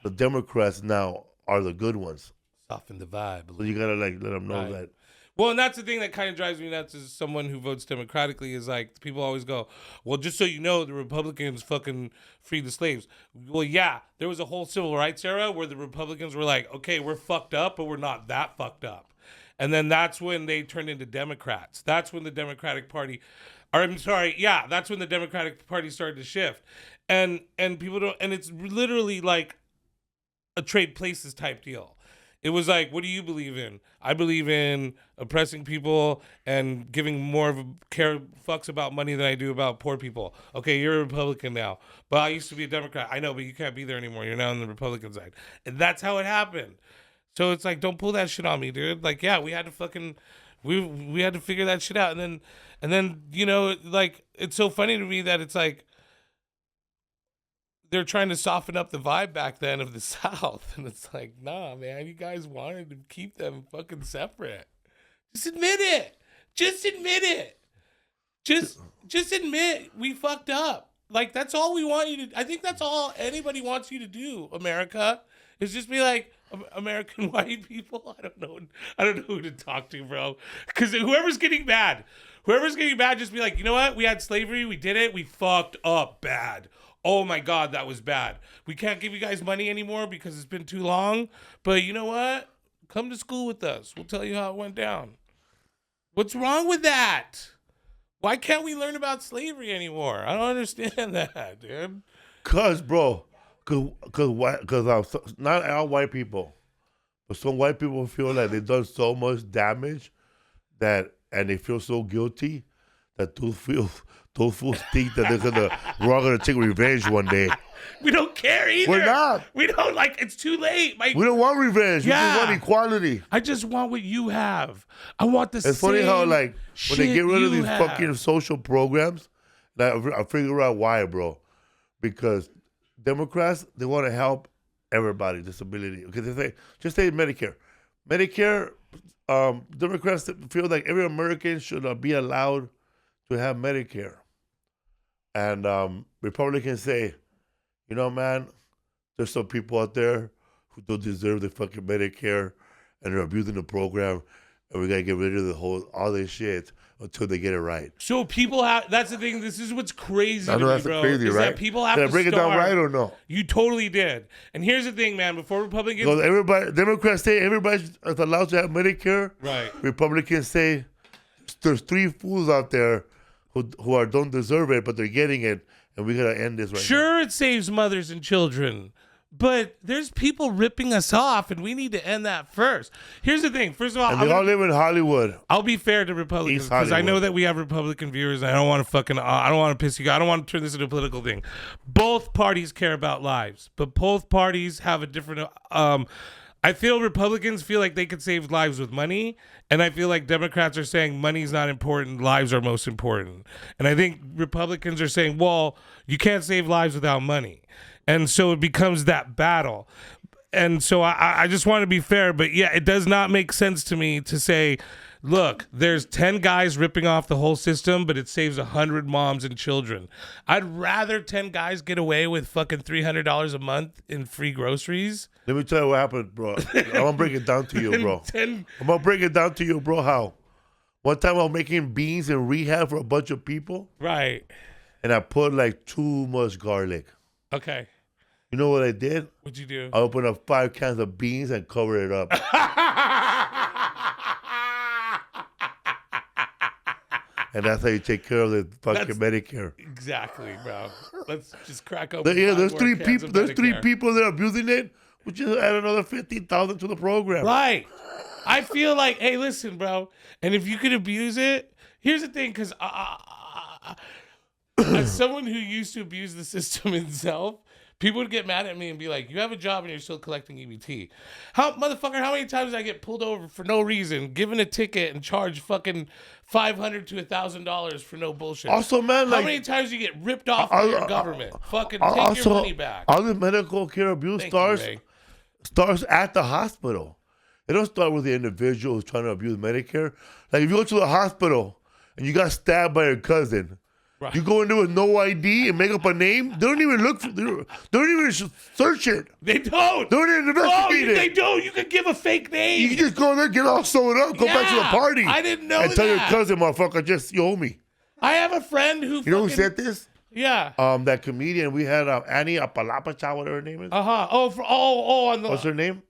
S1: the Democrats now are the good ones.
S2: Soften the vibe.
S1: So you gotta let them know that.
S2: Well, and that's the thing that kind of drives me nuts as someone who votes democratically is like, people always go, well, just so you know, the Republicans fucking freed the slaves. Well, yeah, there was a whole civil rights era where the Republicans were like, okay, we're fucked up, but we're not that fucked up. And then that's when they turned into Democrats. That's when the Democratic Party, that's when the Democratic Party started to shift. And people don't, and it's literally like a trade places type deal. It was like, what do you believe in? I believe in oppressing people and giving more of a fucks about money than I do about poor people. Okay, you're a Republican now, but I used to be a Democrat. I know, but you can't be there anymore. You're now on the Republican side. And that's how it happened. So it's like, don't pull that shit on me, dude. Like, yeah, we had to fucking, we had to figure that shit out. And then, like, it's so funny to me that it's like, they're trying to soften up the vibe back then of the South. And it's like, nah, man, you guys wanted to keep them fucking separate. Just admit it. Just admit we fucked up. Like, that's all we want you to, I think that's all anybody wants you to do, America, is just be like, American white people, I don't know who to talk to, bro. Because whoever's getting mad, just be like, you know what? We had slavery. We did it. We fucked up bad. Oh my God, that was bad. We can't give you guys money anymore because it's been too long. But you know what? Come to school with us. We'll tell you how it went down. What's wrong with that? Why can't we learn about slavery anymore? I don't understand that, dude.
S1: Cause not all white people, but some white people feel like they've done so much damage and they feel so guilty that those fools think that we're all gonna take revenge one day.
S2: We don't care either.
S1: We're not.
S2: We don't, it's too late.
S1: We don't want revenge. Yeah. We just want equality.
S2: I just want what you have. I want the same.
S1: It's funny how when they get rid of these fucking social programs, I figure out why, bro. Because Democrats, they want to help everybody, disability. Okay, they say, just say Medicare. Democrats feel like every American should be allowed to have Medicare. And Republicans say, man, there's some people out there who don't deserve the fucking Medicare and they're abusing the program, and we got to get rid of all this shit until they get it right.
S2: So people that's the thing, this is what's crazy
S1: I know,
S2: to
S1: that's
S2: me, bro.
S1: Crazy,
S2: is
S1: right?
S2: that people have
S1: Did
S2: to
S1: I break it down right or no?
S2: You totally did. And here's the thing, man, before Republicans...
S1: Because Democrats say everybody is allowed to have Medicare.
S2: Right.
S1: Republicans say there's three fools out there who don't deserve it, but they're getting it, and we got to end this right now.
S2: Sure, it saves mothers and children, but there's people ripping us off, and we need to end that first. Here's the thing. First of all,
S1: they all live in Hollywood.
S2: I'll be fair to Republicans because I know that we have Republican viewers. And I don't want to piss you guys. I don't want to turn this into a political thing. Both parties care about lives, but both parties have a different I feel Republicans feel like they could save lives with money, and I feel like Democrats are saying money's not important, lives are most important. And I think Republicans are saying, well, you can't save lives without money. And so it becomes that battle. And so I just want to be fair, but yeah, it does not make sense to me to say, look, there's 10 guys ripping off the whole system, but it saves 100 moms and children. I'd rather 10 guys get away with fucking $300 a month in free groceries.
S1: Let me tell you what happened, bro. I'm going to break it down to you, bro. I'm going to break it down to you, bro, how? One time I was making beans in rehab for a bunch of people.
S2: Right.
S1: And I put like too much garlic.
S2: Okay.
S1: You know what I did?
S2: What'd you do?
S1: I opened up 5 cans of beans and covered it up. And that's how you take care of the fucking Medicare.
S2: Exactly, bro. Let's just crack open.
S1: There's 3 people. There's 3 people that are abusing it. We just add another 50,000 to the program.
S2: Right. I feel like, hey, listen, bro. And if you could abuse it, here's the thing, because as someone who used to abuse the system itself, people would get mad at me and be like, you have a job and you're still collecting EBT. Motherfucker, how many times did I get pulled over for no reason, given a ticket and charged fucking $500 to $1,000 for no bullshit?
S1: Also, man,
S2: how many times you get ripped off by your government? Fucking take your money back.
S1: All the medical care abuse starts at the hospital. It don't start with the individual who's trying to abuse Medicare. Like if you go to the hospital and you got stabbed by your cousin, right. You go in there with no ID and make up a name. They don't even look. They don't even search it.
S2: They don't.
S1: They don't even investigate it.
S2: They don't. You can give a fake name.
S1: You can just go there, get all sewed up, go back to the party.
S2: I didn't know that.
S1: And tell your cousin, motherfucker, you owe me.
S2: I have a friend who.
S1: You know who said this?
S2: Yeah.
S1: That comedian we had, Annie Apalapacha, whatever her name is.
S2: On the.
S1: What's her name?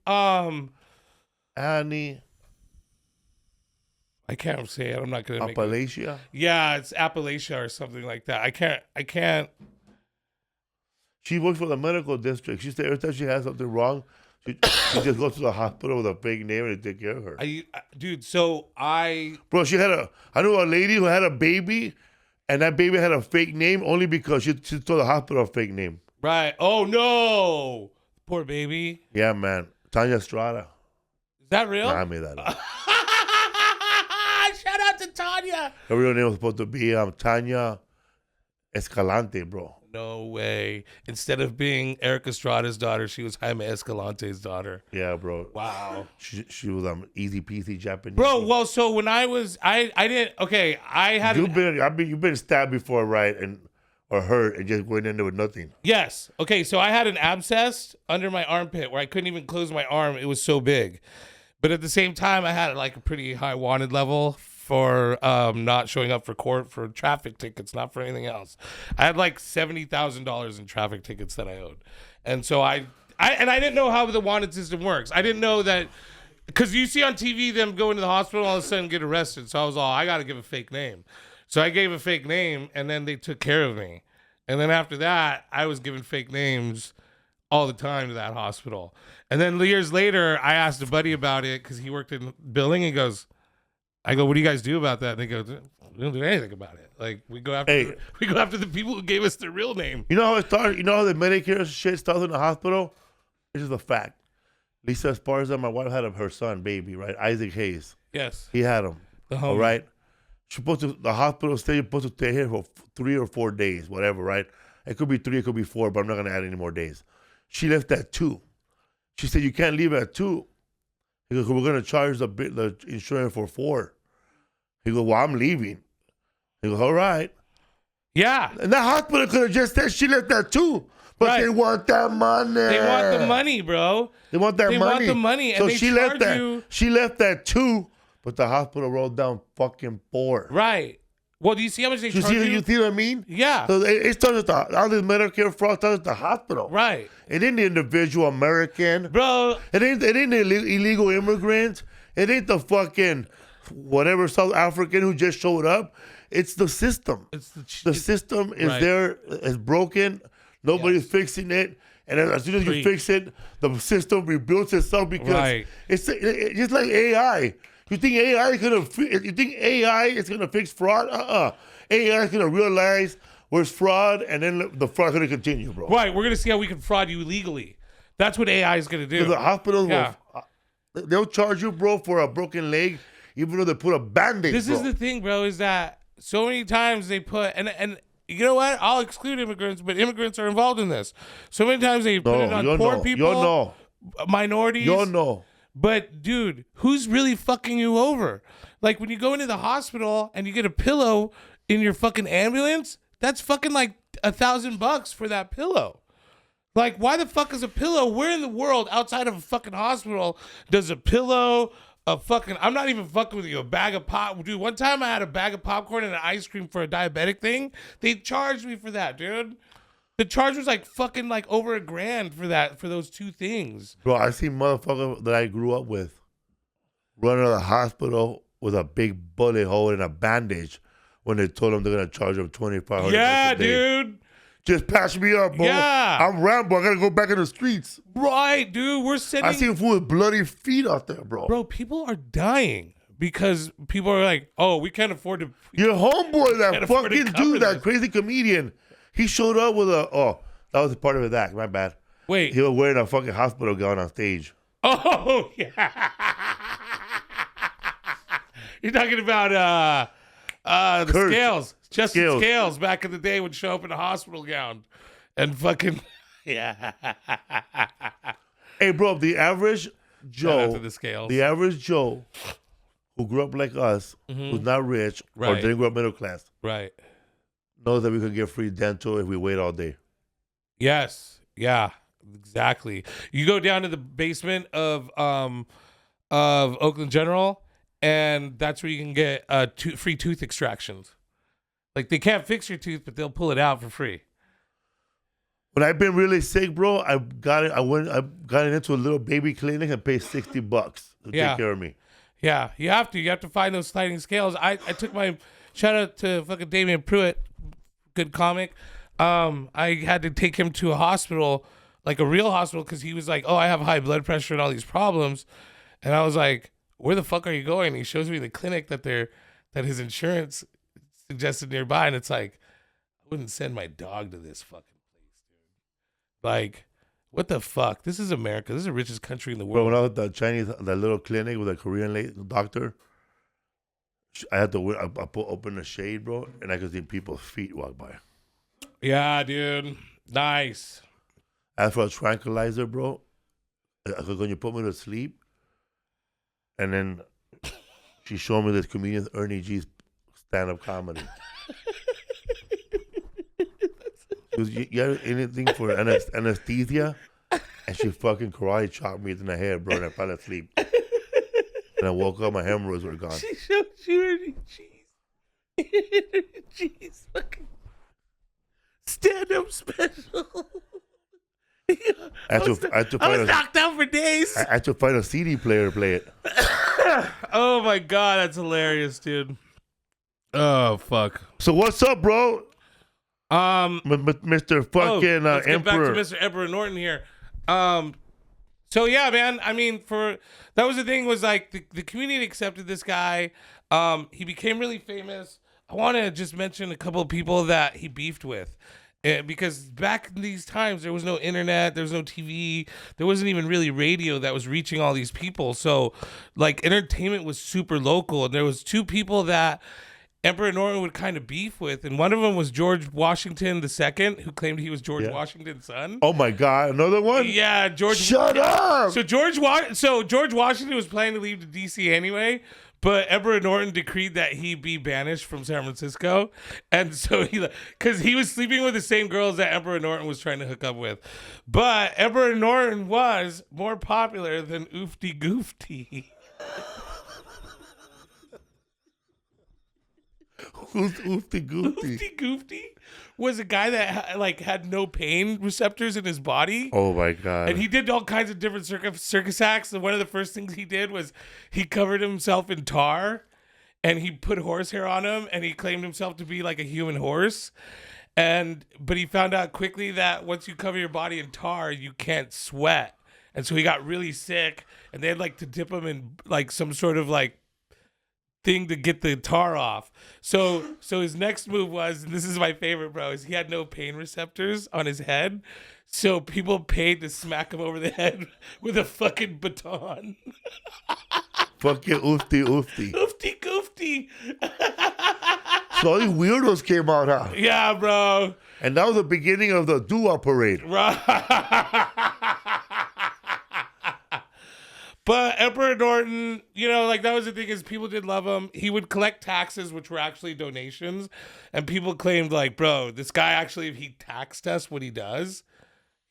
S1: Annie.
S2: I can't say it. I'm not gonna make it.
S1: Appalachia?
S2: Yeah, it's Appalachia or something like that. I can't.
S1: She works for the medical district. She said every time she has something wrong, she just goes to the hospital with a fake name and they take care of her. Bro, I knew a lady who had a baby, and that baby had a fake name only because she told the hospital a fake name.
S2: Right. Oh no, poor baby.
S1: Yeah, man. Tanya Estrada.
S2: Is that real?
S1: Nah, I made that up.
S2: Shout out to Tanya.
S1: Her real name was supposed to be Tanya Escalante, bro.
S2: No way. Instead of being Eric Estrada's daughter, she was Jaime Escalante's daughter.
S1: Yeah, bro.
S2: Wow.
S1: She was easy peasy Japanese.
S2: Bro, well, so when I was, I didn't. Okay, I had.
S1: You've been stabbed before, right? Or hurt and just went in there with nothing.
S2: Yes. Okay, so I had an abscess under my armpit where I couldn't even close my arm. It was so big. But at the same time, I had like a pretty high wanted level for not showing up for court for traffic tickets, not for anything else. I had like $70,000 in traffic tickets that I owed. And so I didn't know how the wanted system works. I didn't know that, because you see on TV them go into the hospital and all of a sudden get arrested. So I was I got to give a fake name. So I gave a fake name and then they took care of me. And then after that, I was giving fake names all the time to that hospital. And then years later, I asked a buddy about it because he worked in billing. He goes, I go, what do you guys do about that? And they go, we don't do anything about it. Like we go after the people who gave us their real name.
S1: You know how it started? You know how the Medicare shit starts in the hospital? This is a fact. Lisa Esparza, my wife, had her son, baby, right? Isaac Hayes.
S2: Yes.
S1: He had him. All right. The hospital stay, you're supposed to stay here for 3 or 4 days, whatever, right? It could be 3, it could be 4, but I'm not going to add any more days. She left at 2. She said, you can't leave at 2. He goes, we're going to charge the insurance for 4. He goes, well, I'm leaving. He goes, all right.
S2: Yeah.
S1: And that hospital could have just said she left at 2. But
S2: right.
S1: They want that money.
S2: They want the money, bro.
S1: They want that money.
S2: They want the money.
S1: So
S2: and
S1: she left at 2, but the hospital rolled down fucking 4.
S2: Right. Well, do you see how much they charge you?
S1: You see what I mean?
S2: Yeah.
S1: So it starts at all this Medicare fraud starts at the hospital.
S2: Right.
S1: It ain't the individual American.
S2: Bro.
S1: It ain't the illegal immigrants. It ain't the fucking whatever South African who just showed up. It's the system. The system is
S2: right.
S1: there. It's broken. Nobody's fixing it. And as soon as you fix it, the system rebuilds itself because it's just like AI. You think AI is gonna fix fraud? AI is gonna realize where's fraud, and then the fraud gonna continue, bro.
S2: Right. We're gonna see how we can fraud you legally. That's what AI is gonna do.
S1: The hospitals
S2: Yeah.
S1: they'll charge you, bro, for a broken leg, even though they put a Band-Aid,
S2: This
S1: bro.
S2: is the thing, bro, is that so many times they put and you know what? I'll exclude immigrants, but immigrants are involved in this. So many times they put it on poor people, minorities.
S1: You know.
S2: But dude, who's really fucking you over? Like when you go into the hospital and you get a pillow in your fucking ambulance, that's fucking like $1,000 for that pillow. Like, why the fuck is a pillow? Where in the world outside of a fucking hospital does a pillow, I'm not even fucking with you, a bag of pop? Dude, one time I had a bag of popcorn and an ice cream for a diabetic thing. They charged me for that, dude. The charge was like fucking like over $1,000 for those two things.
S1: Bro, I see motherfuckers that I grew up with running to the hospital with a big bullet hole and a bandage when they told them they're going to charge them $2,500
S2: Yeah,
S1: a day.
S2: dude.
S1: Just patch me up, bro.
S2: Yeah.
S1: I'm Rambo. I got to go back in the streets.
S2: Right, dude. We're sending...
S1: I seen fool with bloody feet out there, bro.
S2: Bro, people are dying because people are like, oh, we can't afford to...
S1: Your homeboy, that
S2: can't afford to
S1: fucking
S2: cover
S1: dude, that
S2: this.
S1: crazy comedian, he showed up with that was a part of his act. My bad.
S2: Wait.
S1: He was wearing a fucking hospital gown on stage.
S2: Oh, yeah. You're talking about the
S1: Kurt.
S2: Scales. Justin
S1: Scales.
S2: Scales back in the day would show up in a hospital gown and fucking... Yeah.
S1: Hey, bro, the average
S2: Shout out
S1: Joe,
S2: to the Scales.
S1: the average Joe who grew up like us, who's not rich or
S2: Right.
S1: didn't grow up middle class,
S2: Right.
S1: knows that we can get free dental if we wait all day.
S2: Yes. Yeah. Exactly. You go down to the basement of Oakland General, and that's where you can get free tooth extractions. Like they can't fix your tooth, but they'll pull it out for free.
S1: When I've been really sick, bro, I got into a little baby clinic and paid $60 to
S2: Yeah.
S1: take care of me.
S2: Yeah, you have to. You have to find those sliding scales. I took my shout out to fucking Damian Pruitt, good comic. I had to take him to a hospital, like a real hospital, because he was like, "Oh, I have high blood pressure and all these problems," and I was like, "Where the fuck are you going?" And he shows me the clinic that his insurance suggested nearby, and it's like, I wouldn't send my dog to this fucking place, dude. Like, what the fuck? This is America. This is the richest country in the
S1: Bro,
S2: world.
S1: when I was at that little clinic with a Korean doctor, I had to open the shade, bro, and I could see people's feet walk by.
S2: Yeah, dude. Nice.
S1: As for a tranquilizer, bro, when you put me to sleep, and then she showed me this comedian Ernie G's stand-up comedy. You have anything for anesthesia? And she fucking karate chopped me in the head, bro, and I fell asleep. And I woke up, my hemorrhoids were gone.
S2: She showed you Ernie G's. G's fucking stand-up special. I was knocked out for days.
S1: I had to find a CD player to play it.
S2: Oh my god, that's hilarious, dude. Oh fuck.
S1: So what's up, bro? Mr. fucking
S2: let's get back
S1: Emperor.
S2: to Mr. Emperor Norton here. So yeah, man. I mean, that was the thing, was like the community accepted this guy. He became really famous. I want to just mention a couple of people that he beefed with. Because back in these times, there was no internet, there was no TV, there wasn't even really radio that was reaching all these people. So, like, entertainment was super local. And there was two people that Emperor Norton would kind of beef with, and one of them was George Washington II, who claimed he was George Washington's son.
S1: Oh my God, another one?
S2: Yeah, George.
S1: Shut up!
S2: So George Washington was planning to leave to DC anyway, but Emperor Norton decreed that he be banished from San Francisco, and so because he was sleeping with the same girls that Emperor Norton was trying to hook up with, but Emperor Norton was more popular than Oofty Goofty.
S1: Who's Oofty Goofty?
S2: Oofty Goofty was a guy that had no pain receptors in his body.
S1: Oh my God.
S2: And he did all kinds of different circus acts. And one of the first things he did was he covered himself in tar and he put horsehair on him and he claimed himself to be like a human horse. But he found out quickly that once you cover your body in tar, you can't sweat. And so he got really sick and they had to dip him in like some sort of thing to get the tar off. So his next move was, and this is my favorite, bro, is he had no pain receptors on his head. So people paid to smack him over the head with a fucking baton.
S1: Fucking oofty oofty.
S2: Oofty goofty.
S1: So all these weirdos came out, huh?
S2: Yeah, bro.
S1: And that was the beginning of the doo-wop parade.
S2: But Emperor Norton, like that was the thing is people did love him. He would collect taxes, which were actually donations. And people claimed like, bro, this guy actually, if he taxed us what he does,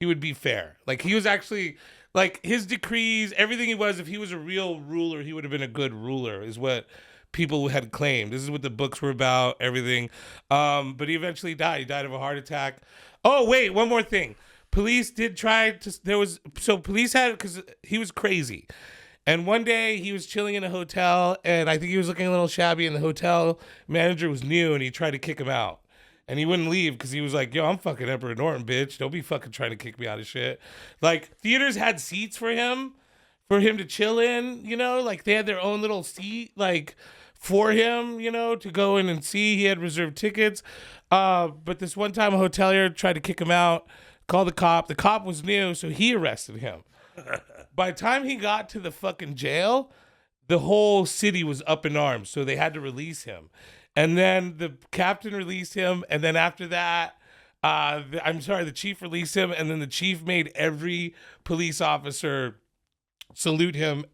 S2: he would be fair. Like he was actually, like his decrees, everything he was, if he was a real ruler, he would have been a good ruler is what people had claimed. This is what the books were about, everything. But he eventually died. He died of a heart attack. Oh, wait, one more thing. Police did try to, police had, because he was crazy. And one day he was chilling in a hotel and I think he was looking a little shabby and the hotel manager was new and he tried to kick him out. And he wouldn't leave because he was like, yo, I'm fucking Emperor Norton, bitch. Don't be fucking trying to kick me out of shit. Like theaters had seats for him to chill in, like they had their own little seat, like for him, to go in and see. He had reserved tickets. But this one time a hotelier tried to kick him out. Called the cop. The cop was new, so he arrested him. By the time he got to the fucking jail, the whole city was up in arms, so they had to release him. And then the captain released him, and then after that, the chief released him, and then the chief made every police officer salute him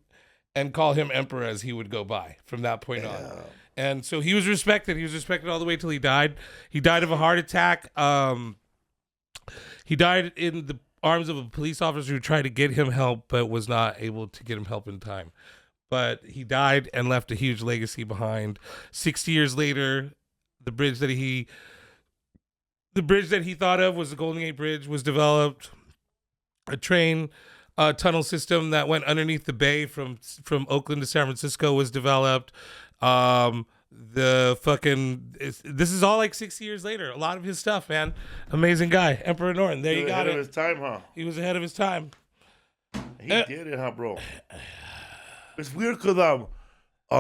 S2: and call him emperor as he would go by from that point on. And so he was respected. He was respected all the way till he died. He died of a heart attack. He died in the arms of a police officer who tried to get him help, but was not able to get him help in time. But he died and left a huge legacy behind. 60 years later, the bridge that he thought of was the Golden Gate Bridge, was developed. A train tunnel system that went underneath the bay from Oakland to San Francisco was developed. This is all like 60 years later. A lot of his stuff, man. Amazing guy. Emperor Norton. There you got it.
S1: Ahead of his time, huh?
S2: He was ahead of his time.
S1: He did it, huh, bro? It's weird because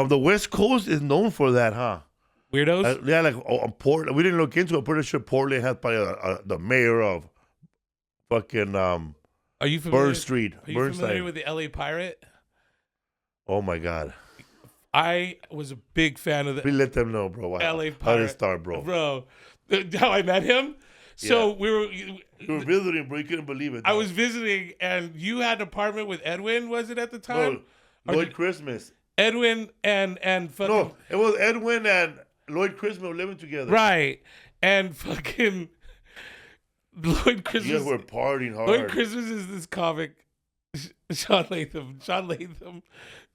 S1: the West Coast is known for that, huh?
S2: Weirdos?
S1: Yeah, like Portland. We didn't look into it. I'm pretty sure Portland has probably the mayor of fucking
S2: Are you familiar?
S1: Burn Street.
S2: Are you familiar with the LA Pirate?
S1: Oh my God.
S2: I was a big fan of the
S1: We let them know, bro.
S2: LA Pirate.
S1: How did it start, bro?
S2: Bro, how I met him? So
S1: Yeah. You were visiting, bro. You couldn't believe it.
S2: I was visiting, and you had an apartment with Edwin, was it at the time?
S1: No, Lloyd Christmas.
S2: Edwin and fucking...
S1: No, it was Edwin and Lloyd Christmas were living together.
S2: Right. And fucking Lloyd Christmas...
S1: You guys were partying hard.
S2: Lloyd Christmas is this comic, Sean Latham.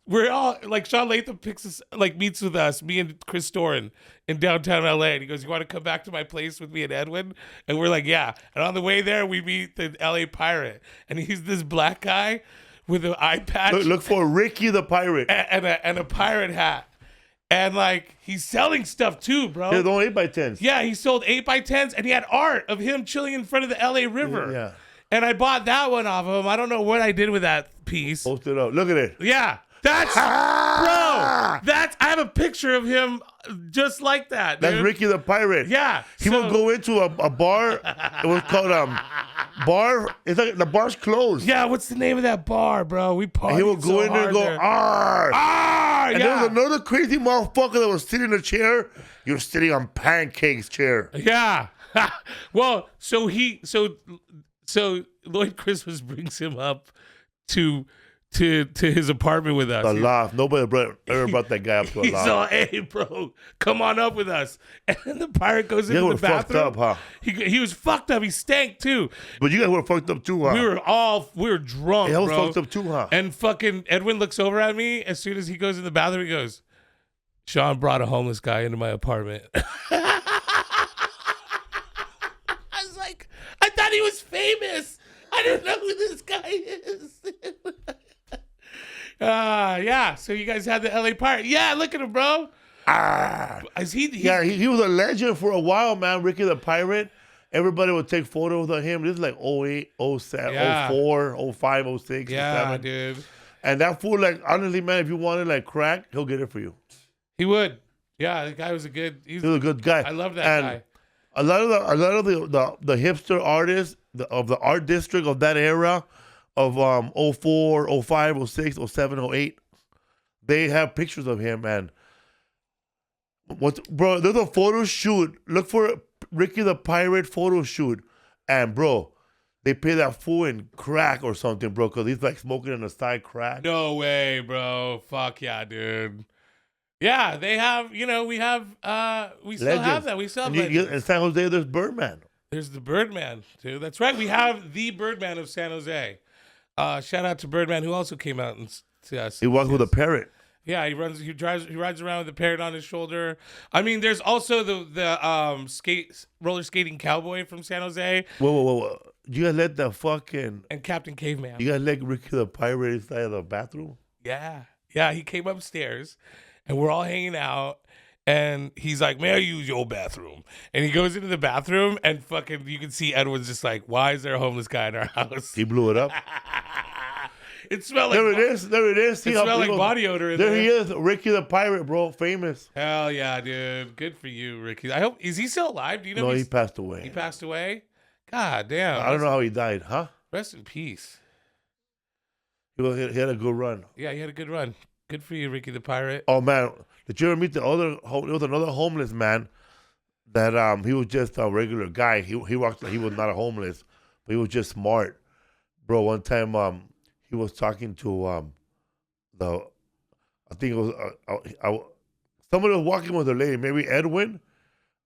S2: We're all like Sean Latham picks us, like meets with us, me and Chris Storin in downtown LA, and he goes, "You want to come back to my place with me and Edwin?" And we're like, "Yeah." And on the way there, we meet the LA Pirate, and he's this black guy with an eye patch.
S1: Look for Ricky the Pirate
S2: and a pirate hat, and like he's selling stuff too, bro.
S1: There's only 8x10s.
S2: Yeah, he sold 8x10s, and he had art of him chilling in front of the LA River.
S1: Yeah.
S2: And I bought that one off of him. I don't know what I did with that piece.
S1: Post it up. Look at it.
S2: Yeah. Bro, I have a picture of him just like that, dude.
S1: That's Ricky the Pirate.
S2: Yeah.
S1: He would go into a bar. It was called bar. It's like the bar's closed.
S2: Yeah, what's the name of that bar, bro? We partied.
S1: And he would go in there and go, "Arr!" And there was another crazy motherfucker that was sitting in a chair. You're sitting on Pancake's chair.
S2: Yeah. Well, so Lloyd Christmas brings him up to his apartment with us.
S1: The loft. Nobody ever brought that guy up to a loft.
S2: He's all, "Hey, bro, come on up with us." And then the pirate goes into the bathroom.
S1: Fucked up, huh?
S2: He was fucked up. He stank too.
S1: But you guys were fucked up too, huh?
S2: We were drunk,
S1: I was
S2: bro.
S1: fucked up too, huh?
S2: And fucking Edwin looks over at me as soon as he goes in the bathroom. He goes, "Sean brought a homeless guy into my apartment." I was like, I thought he was famous. I didn't know who this guy is. Yeah. So you guys had the LA Pirate. Yeah, look at him, bro.
S1: He was a legend for a while, man. Ricky the Pirate. Everybody would take photos of him. This is like 08, 07, 04, 05, 06.
S2: Yeah,
S1: 07.
S2: dude.
S1: And that fool, like, honestly, man, if you wanted like crack, he'll get it for you.
S2: He would. Yeah, the guy was he was
S1: a good guy.
S2: I love that guy.
S1: A lot of the hipster artists of the art district of that era of 04, 05, 06, 07, 08, they have pictures of him. And bro, there's a photo shoot. Look for Ricky the Pirate photo shoot. And bro, they pay that fool in crack or something, bro, because he's like smoking on the side crack.
S2: No way, bro. Fuck yeah, dude. Yeah, they have, we still have that. We still have legends.
S1: In San Jose, there's Birdman.
S2: There's the Birdman, too. That's right. We have the Birdman of San Jose. Shout out to Birdman, who also came out and see us.
S1: He walks with a parrot.
S2: Yeah, he rides around with a parrot on his shoulder. I mean, there's also the roller skating cowboy from San Jose.
S1: Whoa. You guys let the fucking...
S2: And Captain Caveman.
S1: You guys let Ricky the Pirate inside of the bathroom?
S2: Yeah, he came upstairs. And we're all hanging out, and he's like, "May I use your bathroom?" And he goes into the bathroom, and fucking, you can see Edwin's just like, "Why is there a homeless guy in our house?"
S1: He blew it up.
S2: It smelled like
S1: there it is.
S2: It smelled like body odor.
S1: There he is, Ricky the Pirate, bro, famous.
S2: Hell yeah, dude. Good for you, Ricky. I hope is he still alive? Do you know?
S1: No, he passed away.
S2: He passed away. God damn.
S1: I don't know how he died, huh?
S2: Rest in peace.
S1: He had a good run.
S2: Yeah, he had a good run. Good for you, Ricky the Pirate.
S1: Oh man, did you ever meet there was another homeless man that he was just a regular guy. He walked like he was not a homeless, but he was just smart, bro. One time he was talking to I think it was somebody was walking with a lady, maybe Edwin,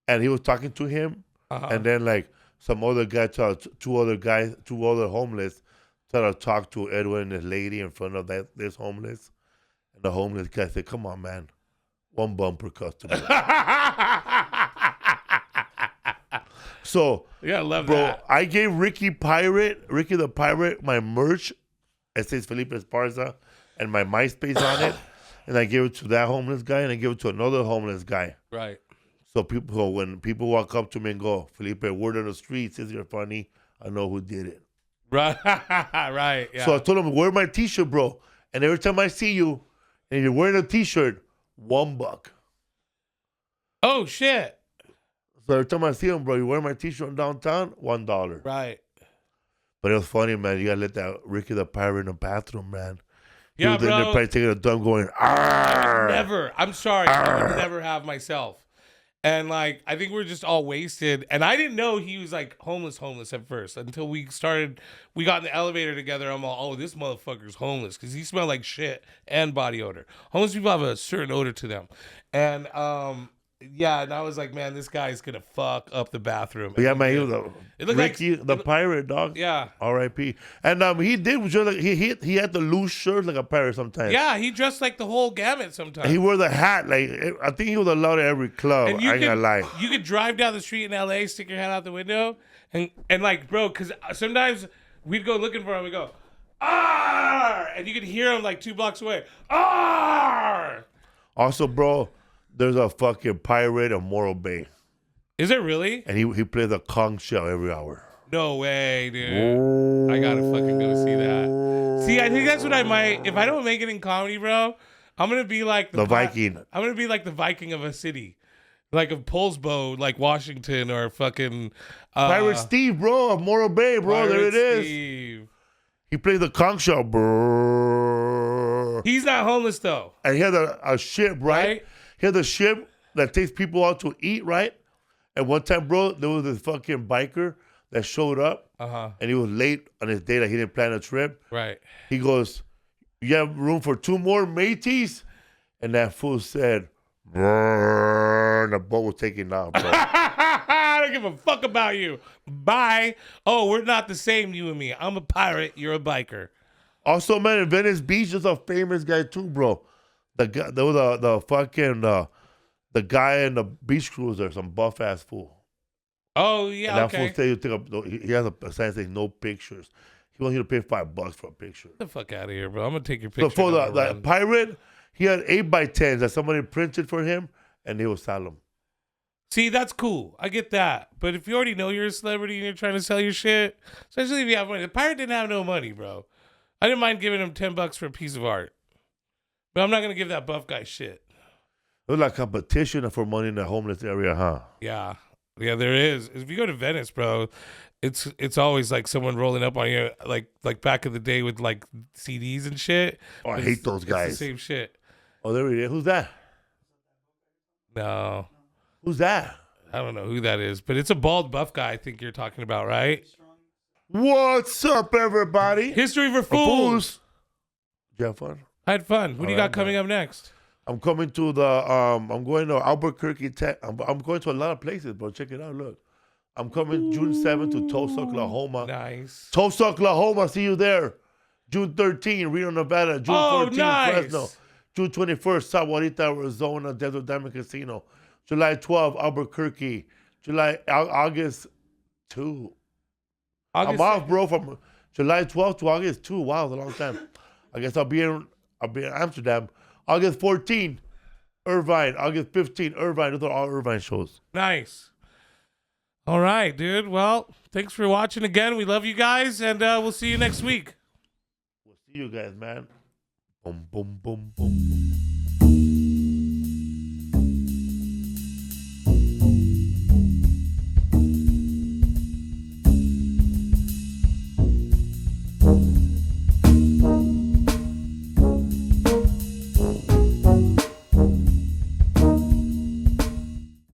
S1: and he was talking to him, and then like some other guy, two other homeless, tried to talk to Edwin and this lady in front of this homeless. The homeless guy said, "Come on, man, one bumper customer." So,
S2: yeah, I love
S1: bro,
S2: that.
S1: I gave Ricky the Pirate, my merch. It says Felipe Esparza and my MySpace on it, and I gave it to that homeless guy, and I gave it to another homeless guy.
S2: Right.
S1: So when people walk up to me and go, "Felipe, word on the street says you're funny," I know who did it.
S2: Right. Right. Yeah.
S1: So I told him, "Wear my T-shirt, bro, and every time I see you." And you're wearing a T-shirt, $1.
S2: Oh, shit.
S1: So every time I see him, bro, you wear my T-shirt in downtown, $1.
S2: Right.
S1: But it was funny, man. You got to let that Ricky the Pirate in the bathroom, man.
S2: Yeah,
S1: he was in there probably taking a dump going, "Arr!"
S2: I'm sorry. I would never have myself. And, like, I think we're just all wasted. And I didn't know he was, like, homeless at first until we got in the elevator together. I'm all, oh, this motherfucker's homeless because he smelled like shit and body odor. Homeless people have a certain odor to them. And, and I was like, man, this guy's going to fuck up the bathroom.
S1: Yeah, man, he was Ricky the Pirate, dog.
S2: Yeah.
S1: R.I.P. And he did just like, he had the loose shirt like a pirate sometimes.
S2: Yeah, he dressed like the whole gamut sometimes.
S1: And he wore the hat. Like, I think he was allowed at every club. I ain't gonna lie.
S2: You could drive down the street in L.A., stick your head out the window, and like, bro, because sometimes we'd go looking for him, we go, "Arr!" And you could hear him like 2 blocks away. "Arr!"
S1: Also, bro, there's a fucking pirate of Morro Bay.
S2: Is it really?
S1: And he plays a conch shell every hour.
S2: No way, dude. I gotta fucking go see that. See, I think that's what I might, if I don't make it in comedy, bro, I'm gonna be like
S1: the Viking.
S2: I'm gonna be like the Viking of a city. Like of Poulsbo, like Washington, or fucking
S1: Pirate Steve, bro, of Morro Bay, bro.
S2: Pirate
S1: there it is.
S2: Steve.
S1: He plays the conch shell, bro.
S2: He's not homeless though.
S1: And he had a ship, right? He had a ship that takes people out to eat, right? And one time, bro, there was this fucking biker that showed up, and he was late on his day, like he didn't plan a trip.
S2: Right.
S1: He goes, "You have room for 2 more mateys?" And that fool said, "Brrr," and the boat was taking off, bro.
S2: I don't give a fuck about you. Bye. Oh, we're not the same, you and me. I'm a pirate. You're a biker.
S1: Also, man, in Venice Beach, there's a famous guy too, bro. The guy, there was the guy in the beach cruiser, some buff ass fool.
S2: Oh yeah,
S1: and that fool said he has a sign saying no pictures. He wants you to pay $5 for a picture.
S2: Get the fuck out of here, bro. I'm gonna take your picture.
S1: So for the pirate, he had 8x10s that somebody printed for him, and he will sell them.
S2: See, that's cool. I get that. But if you already know you're a celebrity and you're trying to sell your shit, especially if you have money, the pirate didn't have no money, bro. I didn't mind giving him $10 for a piece of art, but I'm not gonna give that buff guy shit.
S1: It was like competition for money in the homeless area, huh?
S2: Yeah. Yeah, there is. If you go to Venice, bro, it's always like someone rolling up on you, like back in the day with like CDs and shit.
S1: Oh, I
S2: But
S1: hate those guys.
S2: It's the same shit.
S1: Oh, there he is. Who's that?
S2: No,
S1: Who's that?
S2: I don't know who that is, but it's a bald, buff guy. I think you're talking about, right?
S1: What's up, everybody?
S2: History for Fools.
S1: Did you have fun?
S2: I had fun. Who do you got coming up next?
S1: I'm coming to the I'm going to Albuquerque Tech. I'm going to a lot of places, bro. Check it out. Look. I'm coming June 7th to Tulsa, Oklahoma.
S2: Nice.
S1: Tulsa, Oklahoma. See you there. June 13th, Reno, Nevada. June 14th,
S2: nice.
S1: Fresno. June 21st, South Juanita, Arizona, Desert Diamond Casino. July 12th, Albuquerque. August 2. I'm off, bro, from July 12th to August 2. Wow, it's a long time. I guess I'll be in Amsterdam. August 14th, Irvine. August 15th, Irvine. Those are all Irvine shows.
S2: Nice. All right, dude. Well, thanks for watching again. We love you guys, and we'll see you next week.
S1: We'll see you guys, man. Boom, boom, boom, boom, boom.